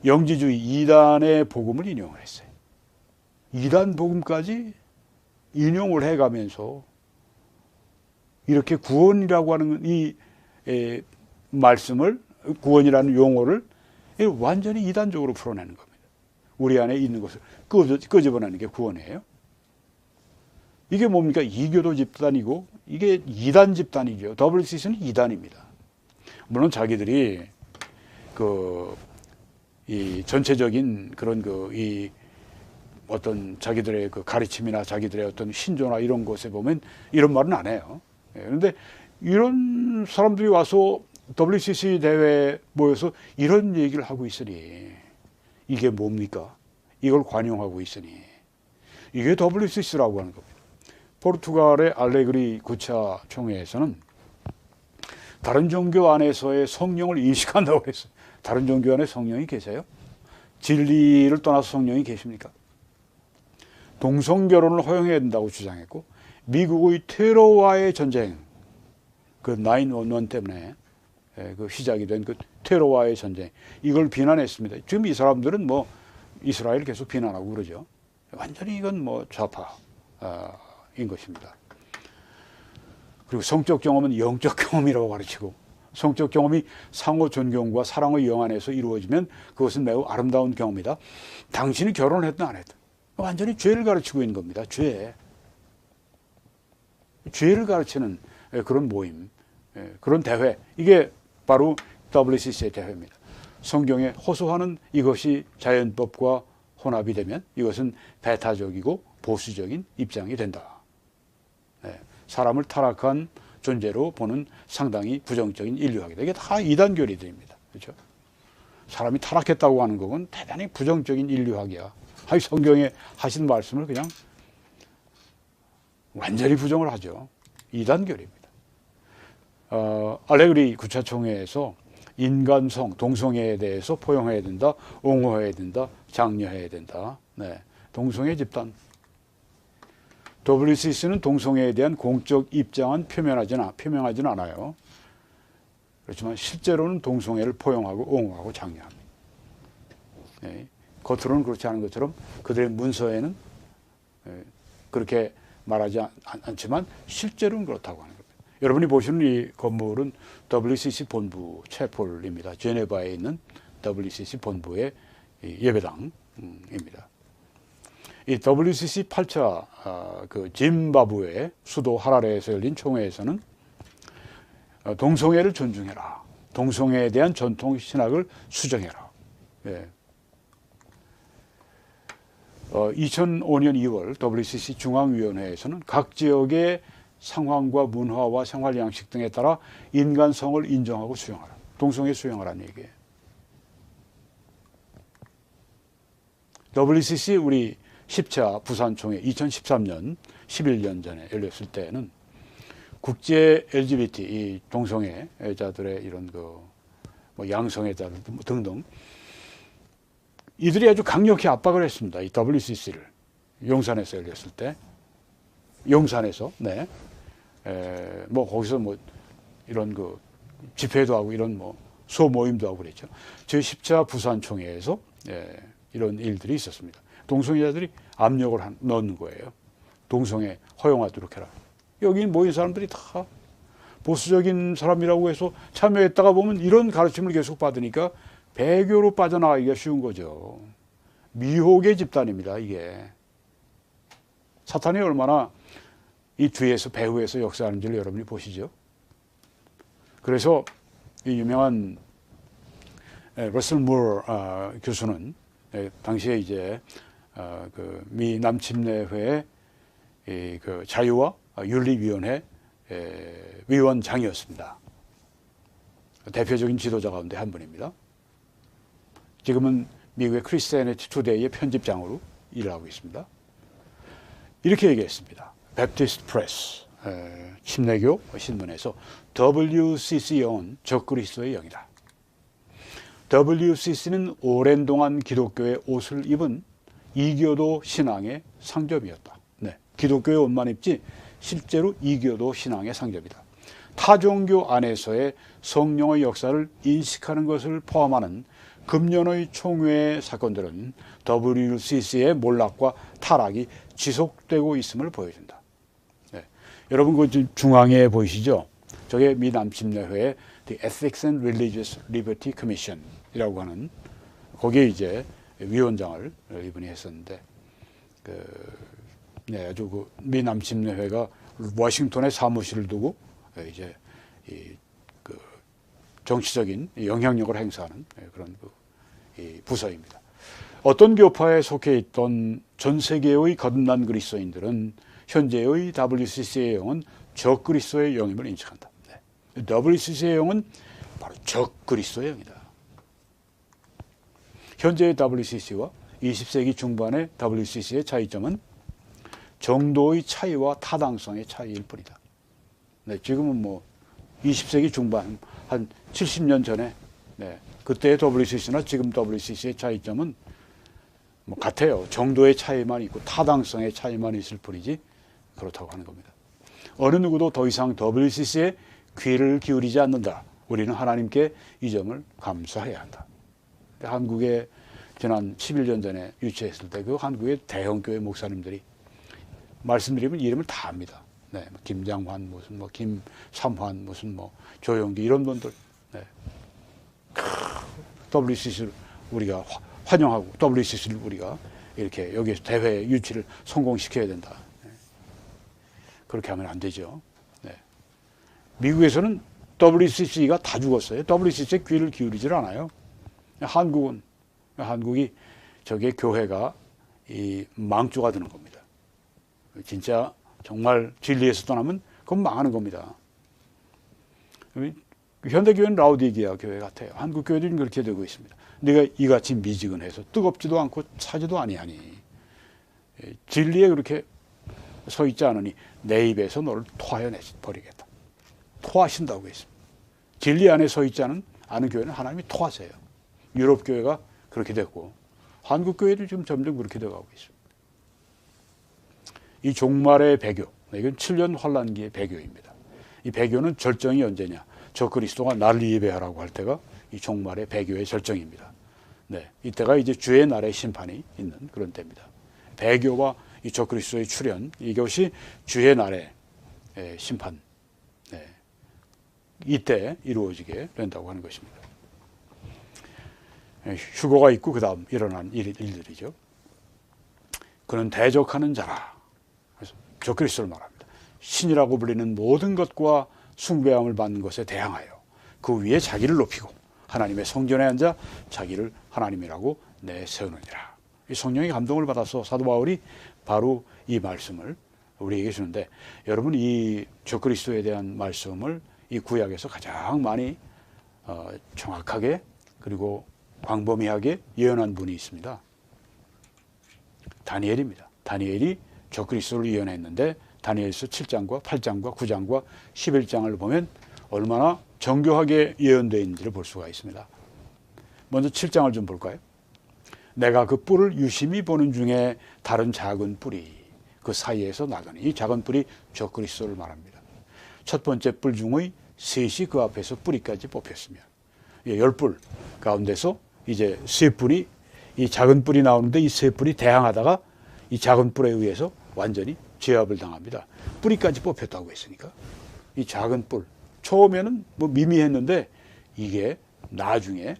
영지주의 이단의 복음을 인용을 했어요. 이단 복음까지 인용을 해가면서 이렇게 구원이라고 하는 이 말씀을, 구원이라는 용어를 완전히 이단적으로 풀어내는 겁니다. 우리 안에 있는 것을 끄집어내는 게 구원이에요. 이게 뭡니까? 이교도 집단이고 이게 이단 집단이죠. WCC는 이단입니다. 물론 자기들이 이 전체적인 그런 이 어떤 자기들의 그 가르침이나 자기들의 어떤 신조나 이런 것에 보면 이런 말은 안 해요. 그런데 이런 사람들이 와서 WCC 대회에 모여서 이런 얘기를 하고 있으니 이게 뭡니까? 이걸 관용하고 있으니 이게 WCC라고 하는 겁니다. 포르투갈의 알레그리 9차 총회에서는 다른 종교 안에서의 성령을 인식한다고 그랬어요. 다른 종교 안에 성령이 계세요? 진리를 떠나서 성령이 계십니까? 동성결혼을 허용해야 된다고 주장했고, 미국의 테러와의 전쟁, 그 9/11 때문에 그 시작이 된 그 테러와의 전쟁, 이걸 비난했습니다. 지금 이 사람들은 뭐 이스라엘 계속 비난하고 그러죠. 완전히 이건 뭐 좌파인 것입니다. 그리고 성적 경험은 영적 경험이라고 가르치고, 성적 경험이 상호 존경과 사랑의 영 안에서 이루어지면 그것은 매우 아름다운 경험이다. 당신이 결혼을 했든 안 했든 완전히 죄를 가르치고 있는 겁니다. 죄를 가르치는 그런 모임, 그런 대회, 이게 바로 WCC의 대회입니다. 성경에 호소하는 이것이 자연법과 혼합이 되면 이것은 배타적이고 보수적인 입장이 된다. 사람을 타락한 존재로 보는 상당히 부정적인 인류학이다. 이게 다 이단 교리들입니다. 그렇죠? 사람이 타락했다고 하는 것은 대단히 부정적인 인류학이야. 성경에 하신 말씀을 그냥 완전히 부정을 하죠. 이단 교리입니다. 알레그리 9차 총회에서 인간성, 동성애에 대해서 포용해야 된다, 옹호해야 된다, 장려해야 된다. 동성애 집단. WCC는 동성애에 대한 공적 입장은 표명하지는 않아요. 그렇지만 실제로는 동성애를 포용하고 옹호하고 장려합니다. 겉으로는 그렇지 않은 것처럼 그들의 문서에는 그렇게 말하지 않지만 실제로는 그렇다고 하는 겁니다. 여러분이 보시는 이 건물은 WCC 본부 채폴입니다. 제네바에 있는 WCC 본부의 예배당입니다. 이 WCC 8차 그 짐바브웨 수도 하라레에서 열린 총회에서는 동성애를 존중해라, 동성애에 대한 전통 신학을 수정해라. 2005년 2월 WCC 중앙위원회에서는 각 지역의 상황과 문화와 생활 양식 등에 따라 인간성을 인정하고 수용하라, 동성애 수용하라는 얘기예요. WCC 우리 10차 부산총회 2013년 11년 전에 열렸을 때는 국제 LGBT 이 동성애자들의 이런 뭐 양성애자들 등등 이들이 아주 강력히 압박을 했습니다. 이 WCC를 용산에서 열렸을 때, 용산에서 뭐 거기서 뭐 이런 그 집회도 하고 이런 뭐 소모임도 하고 그랬죠. 제 10차 부산총회에서 이런 일들이 있었습니다. 동성애자들이 압력을 넣는 거예요. 동성애 허용하도록 해라. 여기 모인 사람들이 다 보수적인 사람이라고 해서 참여했다가 보면 이런 가르침을 계속 받으니까 배교로 빠져나가기가 쉬운 거죠. 미혹의 집단입니다, 이게. 사탄이 얼마나 이 뒤에서 배후에서 역사하는지를 여러분이 보시죠. 그래서 이 유명한 러셀 무어 교수는 당시에 이제 그 미 남침례회의 그 자유와 윤리위원회 위원장이었습니다. 대표적인 지도자 가운데 한 분입니다. 지금은 미국의 크리스티애니티 투데이의 편집장으로 일을 하고 있습니다. 이렇게 얘기했습니다. 베프티스트 프레스, 침례교 신문에서 WCC 영은 적그리스도의 영이다. WCC는 오랜 동안 기독교의 옷을 입은 이교도 신앙의 상점이었다. 기독교의 옷만 입지 실제로 이교도 신앙의 상점이다. 타종교 안에서의 성령의 역사를 인식하는 것을 포함하는 금년의 총회 사건들은 WCC의 몰락과 타락이 지속되고 있음을 보여준다. 여러분 그 중앙에 보이시죠? 저게 미 남침례회의 The Ethics and Religious Liberty Commission이라고 하는 거기에 이제 위원장을 이분이 했었는데 아주 그 미 남침례회가 워싱턴에 사무실을 두고 이제 그 정치적인 영향력을 행사하는 그런 이 부서입니다. 어떤 교파에 속해 있던 전 세계의 거듭난 그리스도인들은 현재의 WCC의 영은 적그리스도의 영임을 인식한다. 네. WCC의 영은 바로 적그리스도의 영이다. 현재의 WCC와 20세기 중반의 WCC의 차이점은 정도의 차이와 타당성의 차이일 뿐이다. 네, 지금은 뭐 20세기 중반 한 70년 전에 네, 그때의 WCC나 지금 WCC의 차이점은 뭐 같아요. 정도의 차이만 있고 타당성의 차이만 있을 뿐이지 그렇다고 하는 겁니다. 어느 누구도 더 이상 WCC에 귀를 기울이지 않는다. 우리는 하나님께 이 점을 감사해야 한다. 한국에 지난 11년 전에 유치했을 때 그 한국의 대형교회 목사님들이 말씀드리면 이름을 다 압니다. 네, 김장환 무슨 뭐 김삼환 무슨 뭐 조용기 이런 분들 네. WCC를 우리가 환영하고 WCC를 우리가 이렇게 여기에서 대회 유치를 성공시켜야 된다. 네. 그렇게 하면 안 되죠. 네. 미국에서는 WCC가 다 죽었어요. WCC에 귀를 기울이질 않아요. 한국이 저게 교회가 이 망조가 되는 겁니다. 진짜 정말 진리에서 떠나면 그건 망하는 겁니다. 현대교회는 라우디게아 교회 같아요. 한국 교회들은 그렇게 되고 있습니다. 네가 이같이 미지근해서 뜨겁지도 않고 차지도 아니하니 진리에 그렇게 서 있지 않으니 내 입에서 너를 토하여 버리겠다. 토하신다고 했습니다. 진리 안에 서 있지 않은 교회는 하나님이 토하세요. 유럽 교회가 그렇게 됐고 한국 교회도 지금 점점 그렇게 되어가고 있습니다. 이 종말의 배교, 이건 7년 환란기의 배교입니다. 이 배교는 절정이 언제냐? 적그리스도가 나를 예배하라고 할 때가 이 종말의 배교의 절정입니다. 네, 이때가 이제 주의 날의 심판이 있는 그런 때입니다. 배교와 이 적그리스도의 출현, 이것이 주의 날의 심판, 네, 이때 이루어지게 된다고 하는 것입니다. 휴거가 있고 그 다음 일어난 일들이죠. 그는 대적하는 자라. 그래서 적그리스도를 말합니다. 신이라고 불리는 모든 것과 숭배함을 받는 것에 대항하여 그 위에 자기를 높이고 하나님의 성전에 앉아 자기를 하나님이라고 내세우느니라. 이 성령의 감동을 받아서 사도 바울이 바로 이 말씀을 우리에게 주는데, 여러분 이 적그리스도에 대한 말씀을 이 구약에서 가장 많이 정확하게 그리고 광범위하게 예언한 분이 있습니다. 다니엘입니다. 다니엘이 적그리스도를 예언했는데 다니엘서 7장과 8장과 9장과 11장을 보면 얼마나 정교하게 예언되어 있는지를 볼 수가 있습니다. 먼저 7장을 좀 볼까요? 내가 그 뿔을 유심히 보는 중에 다른 작은 뿔이 그 사이에서 나더니, 이 작은 뿔이 적그리스도를 말합니다. 첫 번째 뿔 중의 셋이 그 앞에서 뿌리까지 뽑혔으며 10뿔 가운데서 이제 세 뿔이, 이 작은 뿔이 나오는데 이 세 뿔이 대항하다가 이 작은 뿔에 의해서 완전히 제압을 당합니다. 뿌리까지 뽑혔다고 했으니까 이 작은 뿔, 처음에는 뭐 미미했는데 이게 나중에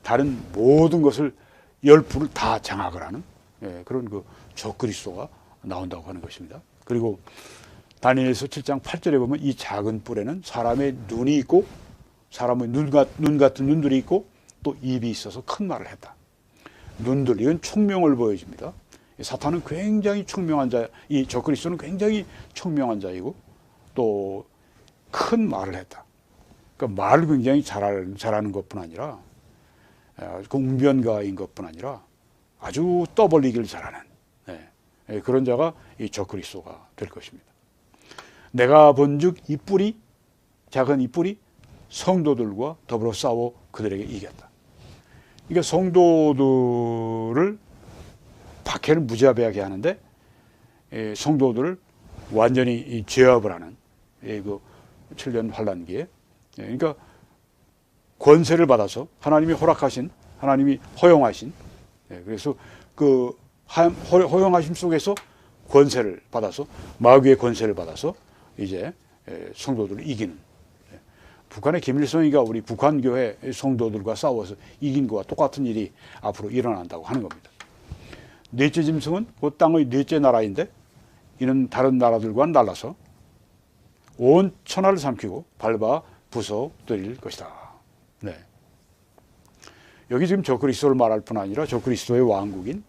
다른 모든 것을 10뿔을 다 장악을 하는 그런 그 적그리스도가 나온다고 하는 것입니다. 그리고 다니엘서 7장 8절에 보면 이 작은 뿔에는 사람의 눈이 있고, 사람의 눈 같은 눈들이 있고 또 입이 있어서 큰 말을 했다. 눈들, 이건 총명을 보여줍니다. 사탄은 굉장히 총명한 자, 이 적그리스도는 굉장히 총명한 자이고 또 큰 말을 했다. 그러니까 말을 굉장히 잘하는 것뿐 아니라 그 웅변가인 것뿐 아니라 아주 떠벌리기를 잘하는 그런 자가 이 적그리스도가 될 것입니다. 내가 본즉 이 뿔이, 작은 이 뿔이 성도들과 더불어 싸워 그들에게 이겼다. 그러니까 성도들을 박해를 무자비하게 하는데 성도들을 완전히 제압을 하는 그 7년 환란기에, 그러니까 권세를 받아서 하나님이 허락하신, 하나님이 허용하신, 그래서 그 허용하심 속에서 권세를 받아서, 마귀의 권세를 받아서 이제 성도들을 이기는, 북한의 김일성이가 우리 북한 교회 성도들과 싸워서 이긴 것과 똑같은 일이 앞으로 일어난다고 하는 겁니다. 넷째 짐승은 그 땅의 넷째 나라인데 이는 다른 나라들과는 달라서 온 천하를 삼키고 밟아 부숴드릴 것이다. 네. 여기 지금 적그리스도를 말할 뿐 아니라 적그리스도의 왕국인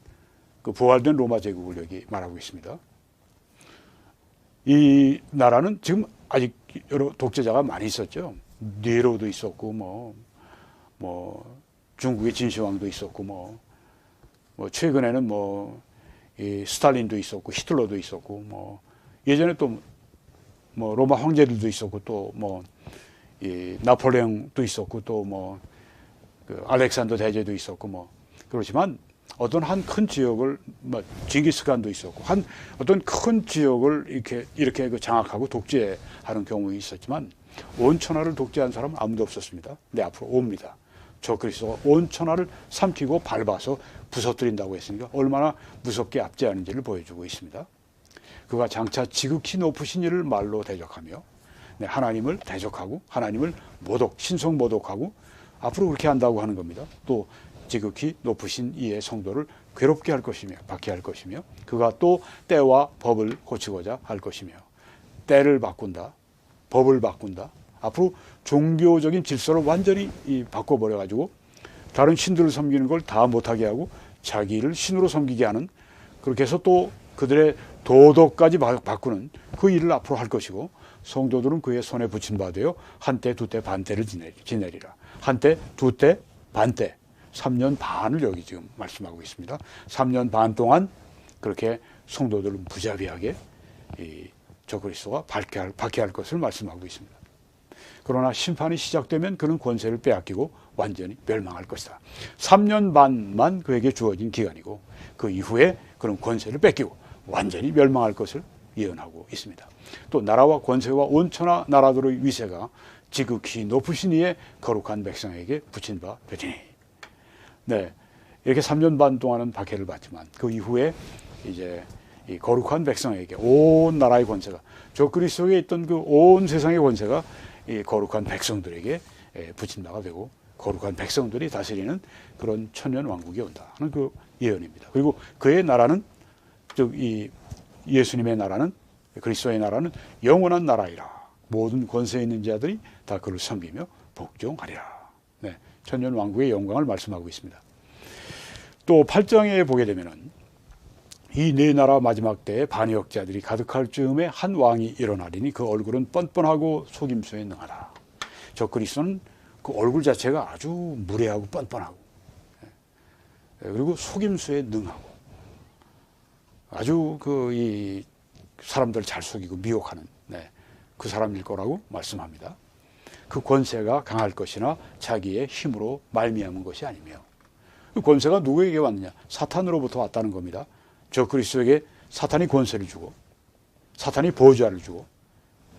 그 부활된 로마 제국을 여기 말하고 있습니다. 이 나라는 지금 아직 여러 독재자가 많이 있었죠. 네로도 있었고 뭐 중국의 진시황도 있었고 뭐 최근에는 이 스탈린도 있었고 히틀러도 있었고 뭐 예전에 또 뭐 로마 황제들도 있었고 또 이 나폴레옹도 있었고 또 그 알렉산더 대제도 있었고 그렇지만 어떤 한 큰 지역을 징기스칸도 있었고 한 어떤 큰 지역을 이렇게 그 장악하고 독재하는 경우가 있었지만 온 천하를 독재한 사람은 아무도 없었습니다. 근데 앞으로 옵니다. 적그리스도가 온 천하를 삼키고 밟아서 부서뜨린다고 했으니까 얼마나 무섭게 압제하는지를 보여주고 있습니다. 그가 장차 지극히 높으신 이를 말로 대적하며 하나님을 대적하고 하나님을 신성 모독하고 앞으로 그렇게 한다고 하는 겁니다. 또 지극히 높으신 이의 성도를 괴롭게 할 것이며 박해할 것이며 그가 또 때와 법을 고치고자 할 것이며 때를 바꾼다. 법을 바꾼다. 앞으로 종교적인 질서를 완전히 바꿔버려 가지고 다른 신들을 섬기는 걸 다 못하게 하고 자기를 신으로 섬기게 하는 그렇게 해서 또 그들의 도덕까지 바꾸는 그 일을 앞으로 할 것이고 성도들은 그의 손에 붙인 바 되어 한때 두때 반때를 지내리라. 한때 두때 반때 3년 반을 여기 지금 말씀하고 있습니다. 3년 반 동안 그렇게 성도들은 무자비하게 적그리스도가 박해할 것을 말씀하고 있습니다. 그러나 심판이 시작되면 그는 권세를 빼앗기고 완전히 멸망할 것이다. 3년 반만 그에게 주어진 기간이고 그 이후에 그는 권세를 뺏기고 완전히 멸망할 것을 예언하고 있습니다. 또 나라와 권세와 온 천하 나라들의 위세가 지극히 높으신 이의 거룩한 백성에게 붙인 바 되리니. 네, 이렇게 3년 반 동안은 박해를 받지만 그 이후에 이제 이 거룩한 백성에게 온 나라의 권세가 적그리스도에 있던 그 온 세상의 권세가 이 거룩한 백성들에게 붙인 바가 되고 거룩한 백성들이 다스리는 그런 천년 왕국이 온다 하는 그 예언입니다. 그리고 그의 나라는 즉 이 예수님의 나라는 그리스도의 나라는 영원한 나라이라. 모든 권세 있는 자들이 다 그를 섬기며 복종하리라. 네, 천년 왕국의 영광을 말씀하고 있습니다. 또 8장에 보게 되면은 이 네 나라 마지막 때에 반역자들이 가득할 즈음에 한 왕이 일어나리니 그 얼굴은 뻔뻔하고 속임수에 능하다. 적그리스도는 그 얼굴 자체가 아주 무례하고 뻔뻔하고 그리고 속임수에 능하고 아주 이 사람들 잘 속이고 미혹하는 그 사람일 거라고 말씀합니다. 그 권세가 강할 것이나 자기의 힘으로 말미암은 것이 아니며 그 권세가 누구에게 왔느냐? 사탄으로부터 왔다는 겁니다. 적그리스도에게 사탄이 권세를 주고 사탄이 보좌를 주고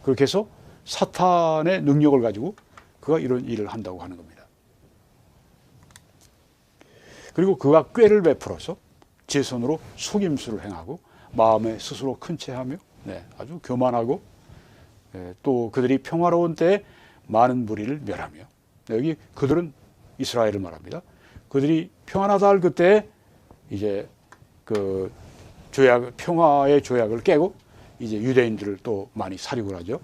그렇게 해서 사탄의 능력을 가지고 그가 이런 일을 한다고 하는 겁니다. 그리고 그가 꾀를 베풀어서 제 손으로 속임수를 행하고 마음에 스스로 큰 채하며 아주 교만하고 또 그들이 평화로운 때에 많은 무리를 멸하며 여기 그들은 이스라엘을 말합니다. 그들이 평안하다 할 그때 이제 그 평화의 조약을 깨고 이제 유대인들을 또 많이 살육을 하죠.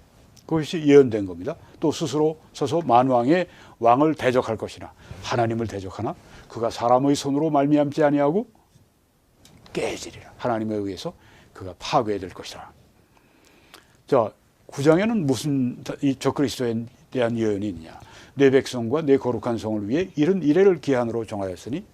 그것이 예언된 겁니다. 또 스스로 서서 만왕의 왕을 대적할 것이나 하나님을 대적하나 그가 사람의 손으로 말미암지 아니하고 깨지리라. 하나님에 의해서 그가 파괴될 것이라. 자, 9장에는 무슨 이 적그리스도에 대한 예언이 있느냐. 내 백성과 내 거룩한 성을 위해 71회를 기한으로 정하였으니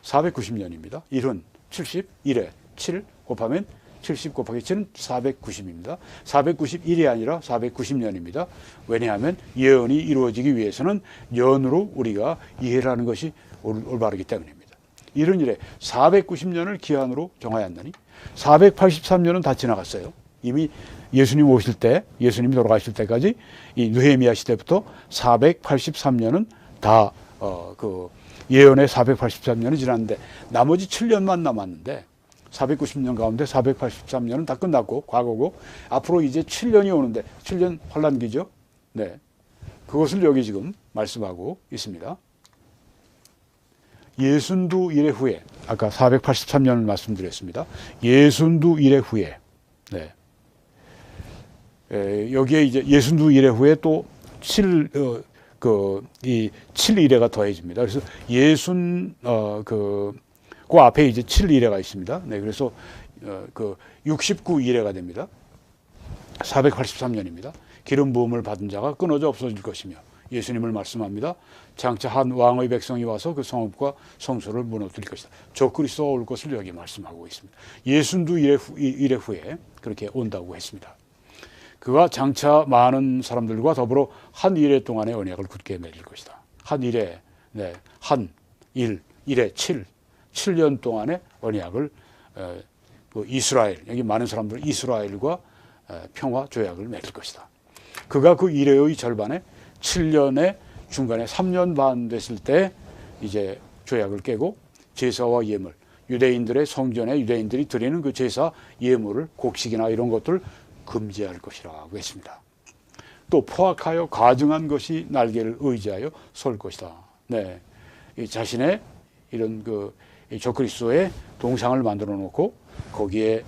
490년입니다. 1은 70, 1회 7 곱하면 70 곱하기 7은 490입니다. 491이 아니라 490년입니다. 왜냐하면 예언이 이루어지기 위해서는 년으로 우리가 이해를 하는 것이 올바르기 때문입니다. 이런 일에 490년을 기한으로 정하였나니 483년은 다 지나갔어요. 이미 예수님 오실 때, 예수님이 돌아가실 때까지 이 느헤미야 시대부터 483년은 다 그 예언의 483년이 지났는데 나머지 7년만 남았는데 490년 가운데 483년은 다 끝났고 과거고 앞으로 이제 7년이 오는데 7년 환란기죠. 네, 그것을 여기 지금 말씀하고 있습니다. 62일의 후에 아까 483년을 말씀드렸습니다. 62일의 후에 여기에 이제 62일의 후에 또 이 7일회가 더해집니다. 그래서 그 앞에 이제 7일회가 있습니다. 네, 그래서 69일회가 됩니다. 483년입니다. 기름 부음을 받은 자가 끊어져 없어질 것이며 예수님을 말씀합니다. 장차 한 왕의 백성이 와서 그 성읍과 성소를 무너뜨릴 것이다. 저 그리스도가 올 것을 여기 말씀하고 있습니다. 예순두 일회 후에 그렇게 온다고 했습니다. 그가 장차 많은 사람들과 더불어 한 일회 동안의 언약을 굳게 맺을 것이다. 한 일회, 네, 한 일, 일회 7년 동안의 언약을 이스라엘, 여기 많은 사람들 이스라엘과 평화 조약을 맺을 것이다. 그가 그 일회의 절반에 7년의 중간에 3년 반 됐을 때 이제 조약을 깨고 제사와 예물, 유대인들의 성전에 유대인들이 드리는 그 제사 예물을 곡식이나 이런 것들을 금지할 것이라고 했습니다. 또 포악하여 가증한 것이 날개를 의지하여 설 것이다. 네, 자신의 이런 적그리스도의 동상을 만들어 놓고 거기에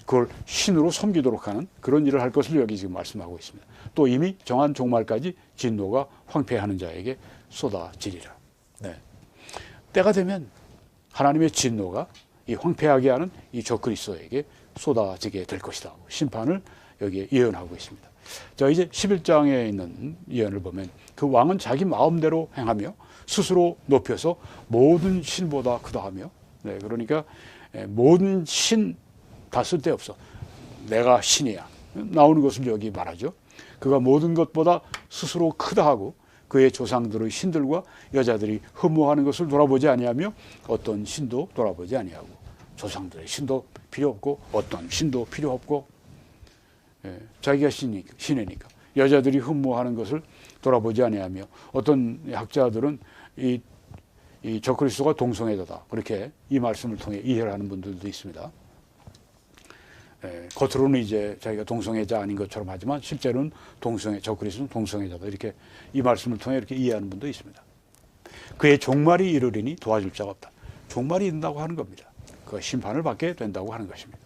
그걸 신으로 섬기도록 하는 그런 일을 할 것을 여기 지금 말씀하고 있습니다. 또 이미 정한 종말까지 진노가 황폐하는 자에게 쏟아지리라. 네. 때가 되면 하나님의 진노가 이 황폐하게 하는 이 적그리스도에게 쏟아지게 될 것이다. 심판을 여기에 예언하고 있습니다. 자, 이제 11장에 있는 예언을 보면 그 왕은 자기 마음대로 행하며 스스로 높여서 모든 신보다 크다하며, 네, 그러니까 모든 신 다 쓸데없어. 내가 신이야. 나오는 것을 여기 말하죠. 그가 모든 것보다 스스로 크다 하고 그의 조상들의 신들과 여자들이 흠모하는 것을 돌아보지 아니하며 어떤 신도 돌아보지 아니하고 조상들의 신도 필요 없고 어떤 신도 필요 없고, 자기가 신이니까 여자들이 흠모하는 것을 돌아보지 아니하며 어떤 학자들은 이 적그리스도가 동성애자다, 그렇게 이 말씀을 통해 이해를 하는 분들도 있습니다. 겉으로는 이제 자기가 동성애자 아닌 것처럼 하지만 실제로는 적그리스도는 동성애자다, 이렇게 이 말씀을 통해 이렇게 이해하는 분도 있습니다. 그의 종말이 이르리니 도와줄 자가 없다. 종말이 있다고 하는 겁니다. 그 심판을 받게 된다고 하는 것입니다.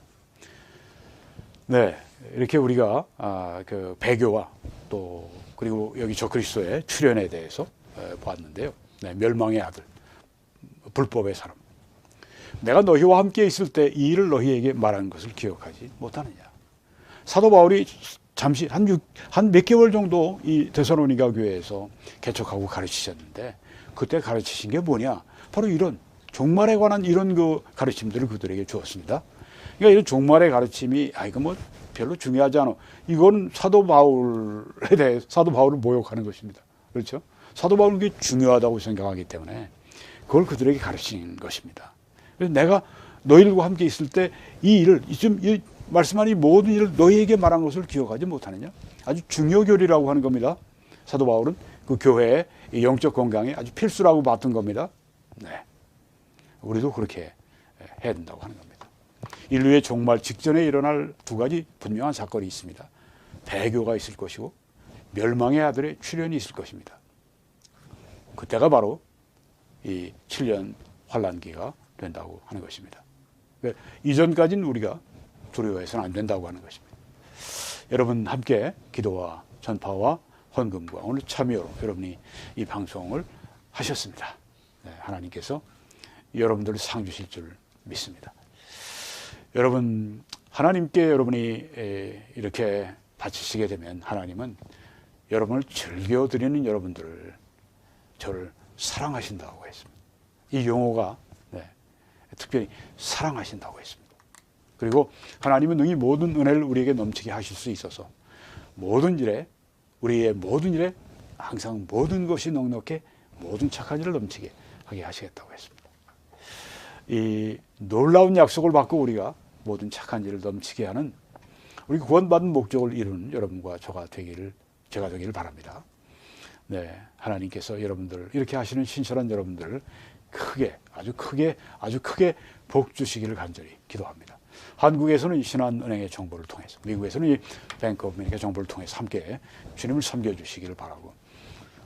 네, 이렇게 우리가 그 배교와 또 그리고 여기 적그리스도의 출현에 대해서 보았는데요. 네, 멸망의 아들, 불법의 사람. 내가 너희와 함께 있을 때 이 일을 너희에게 말한 것을 기억하지 못하느냐. 사도 바울이 잠시 한 몇 개월 정도 이 데살로니가 교회에서 개척하고 가르치셨는데 그때 가르치신 게 뭐냐? 바로 이런 종말에 관한 이런 그 가르침들을 그들에게 주었습니다. 그러니까 이런 종말의 가르침이 이거 뭐 별로 중요하지 않아. 이건 사도 바울에 대해 사도 바울을 모욕하는 것입니다. 그렇죠? 사도 바울은 그게 중요하다고 생각하기 때문에 그걸 그들에게 가르치는 것입니다. 그래서 내가 너희들과 함께 있을 때 이 일을 지금 이 말씀한 이 모든 일을 너희에게 말한 것을 기억하지 못하느냐? 아주 중요 교리라고 하는 겁니다. 사도 바울은 그 교회의 영적 건강에 아주 필수라고 봤던 겁니다. 네, 우리도 그렇게 해야 된다고 하는 겁니다. 인류의 종말 직전에 일어날 두 가지 분명한 사건이 있습니다. 배교가 있을 것이고 멸망의 아들의 출현이 있을 것입니다. 그때가 바로 이 7년 환란기가 된다고 하는 것입니다. 그러니까 이전까지는 우리가 두려워해서는 안 된다고 하는 것입니다. 여러분 함께 기도와 전파와 헌금과 오늘 참여로 여러분이 이 방송을 하셨습니다. 네, 하나님께서 여러분들을 상 주실 줄 믿습니다. 여러분, 하나님께 여러분이 이렇게 바치시게 되면 하나님은 여러분을 즐겨드리는 여러분들을 저를 사랑하신다고 했습니다. 이 용어가 특별히 사랑하신다고 했습니다. 그리고 하나님은 능히 모든 은혜를 우리에게 넘치게 하실 수 있어서 우리의 모든 일에 항상 모든 것이 넉넉해 모든 착한 일을 넘치게 하게 하시겠다고 했습니다. 이 놀라운 약속을 받고 우리가 모든 착한 일을 넘치게 하는 우리 구원받은 목적을 이루는 여러분과 제가 되기를 바랍니다. 네, 하나님께서 여러분들 이렇게 하시는 신실한 여러분들을 아주 크게 복 주시기를 간절히 기도합니다. 한국에서는 신한은행의 정보를 통해서, 미국에서는 이 뱅크 오브 아메리카 정보를 통해서 함께 주님을 섬겨주시기를 바라고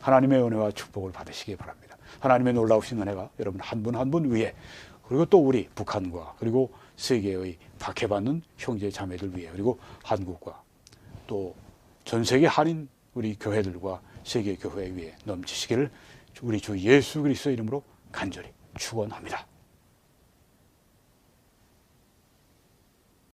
하나님의 은혜와 축복을 받으시기 바랍니다. 하나님의 놀라우신 은혜가 여러분 한 분 한 분 위에, 그리고 또 우리 북한과 그리고 세계의 박해받는 형제 자매들 위에, 그리고 한국과 또 전 세계 한인 우리 교회들과 세계 교회 위에 넘치시기를 우리 주 예수 그리스도의 이름으로 간절히 축원합니다.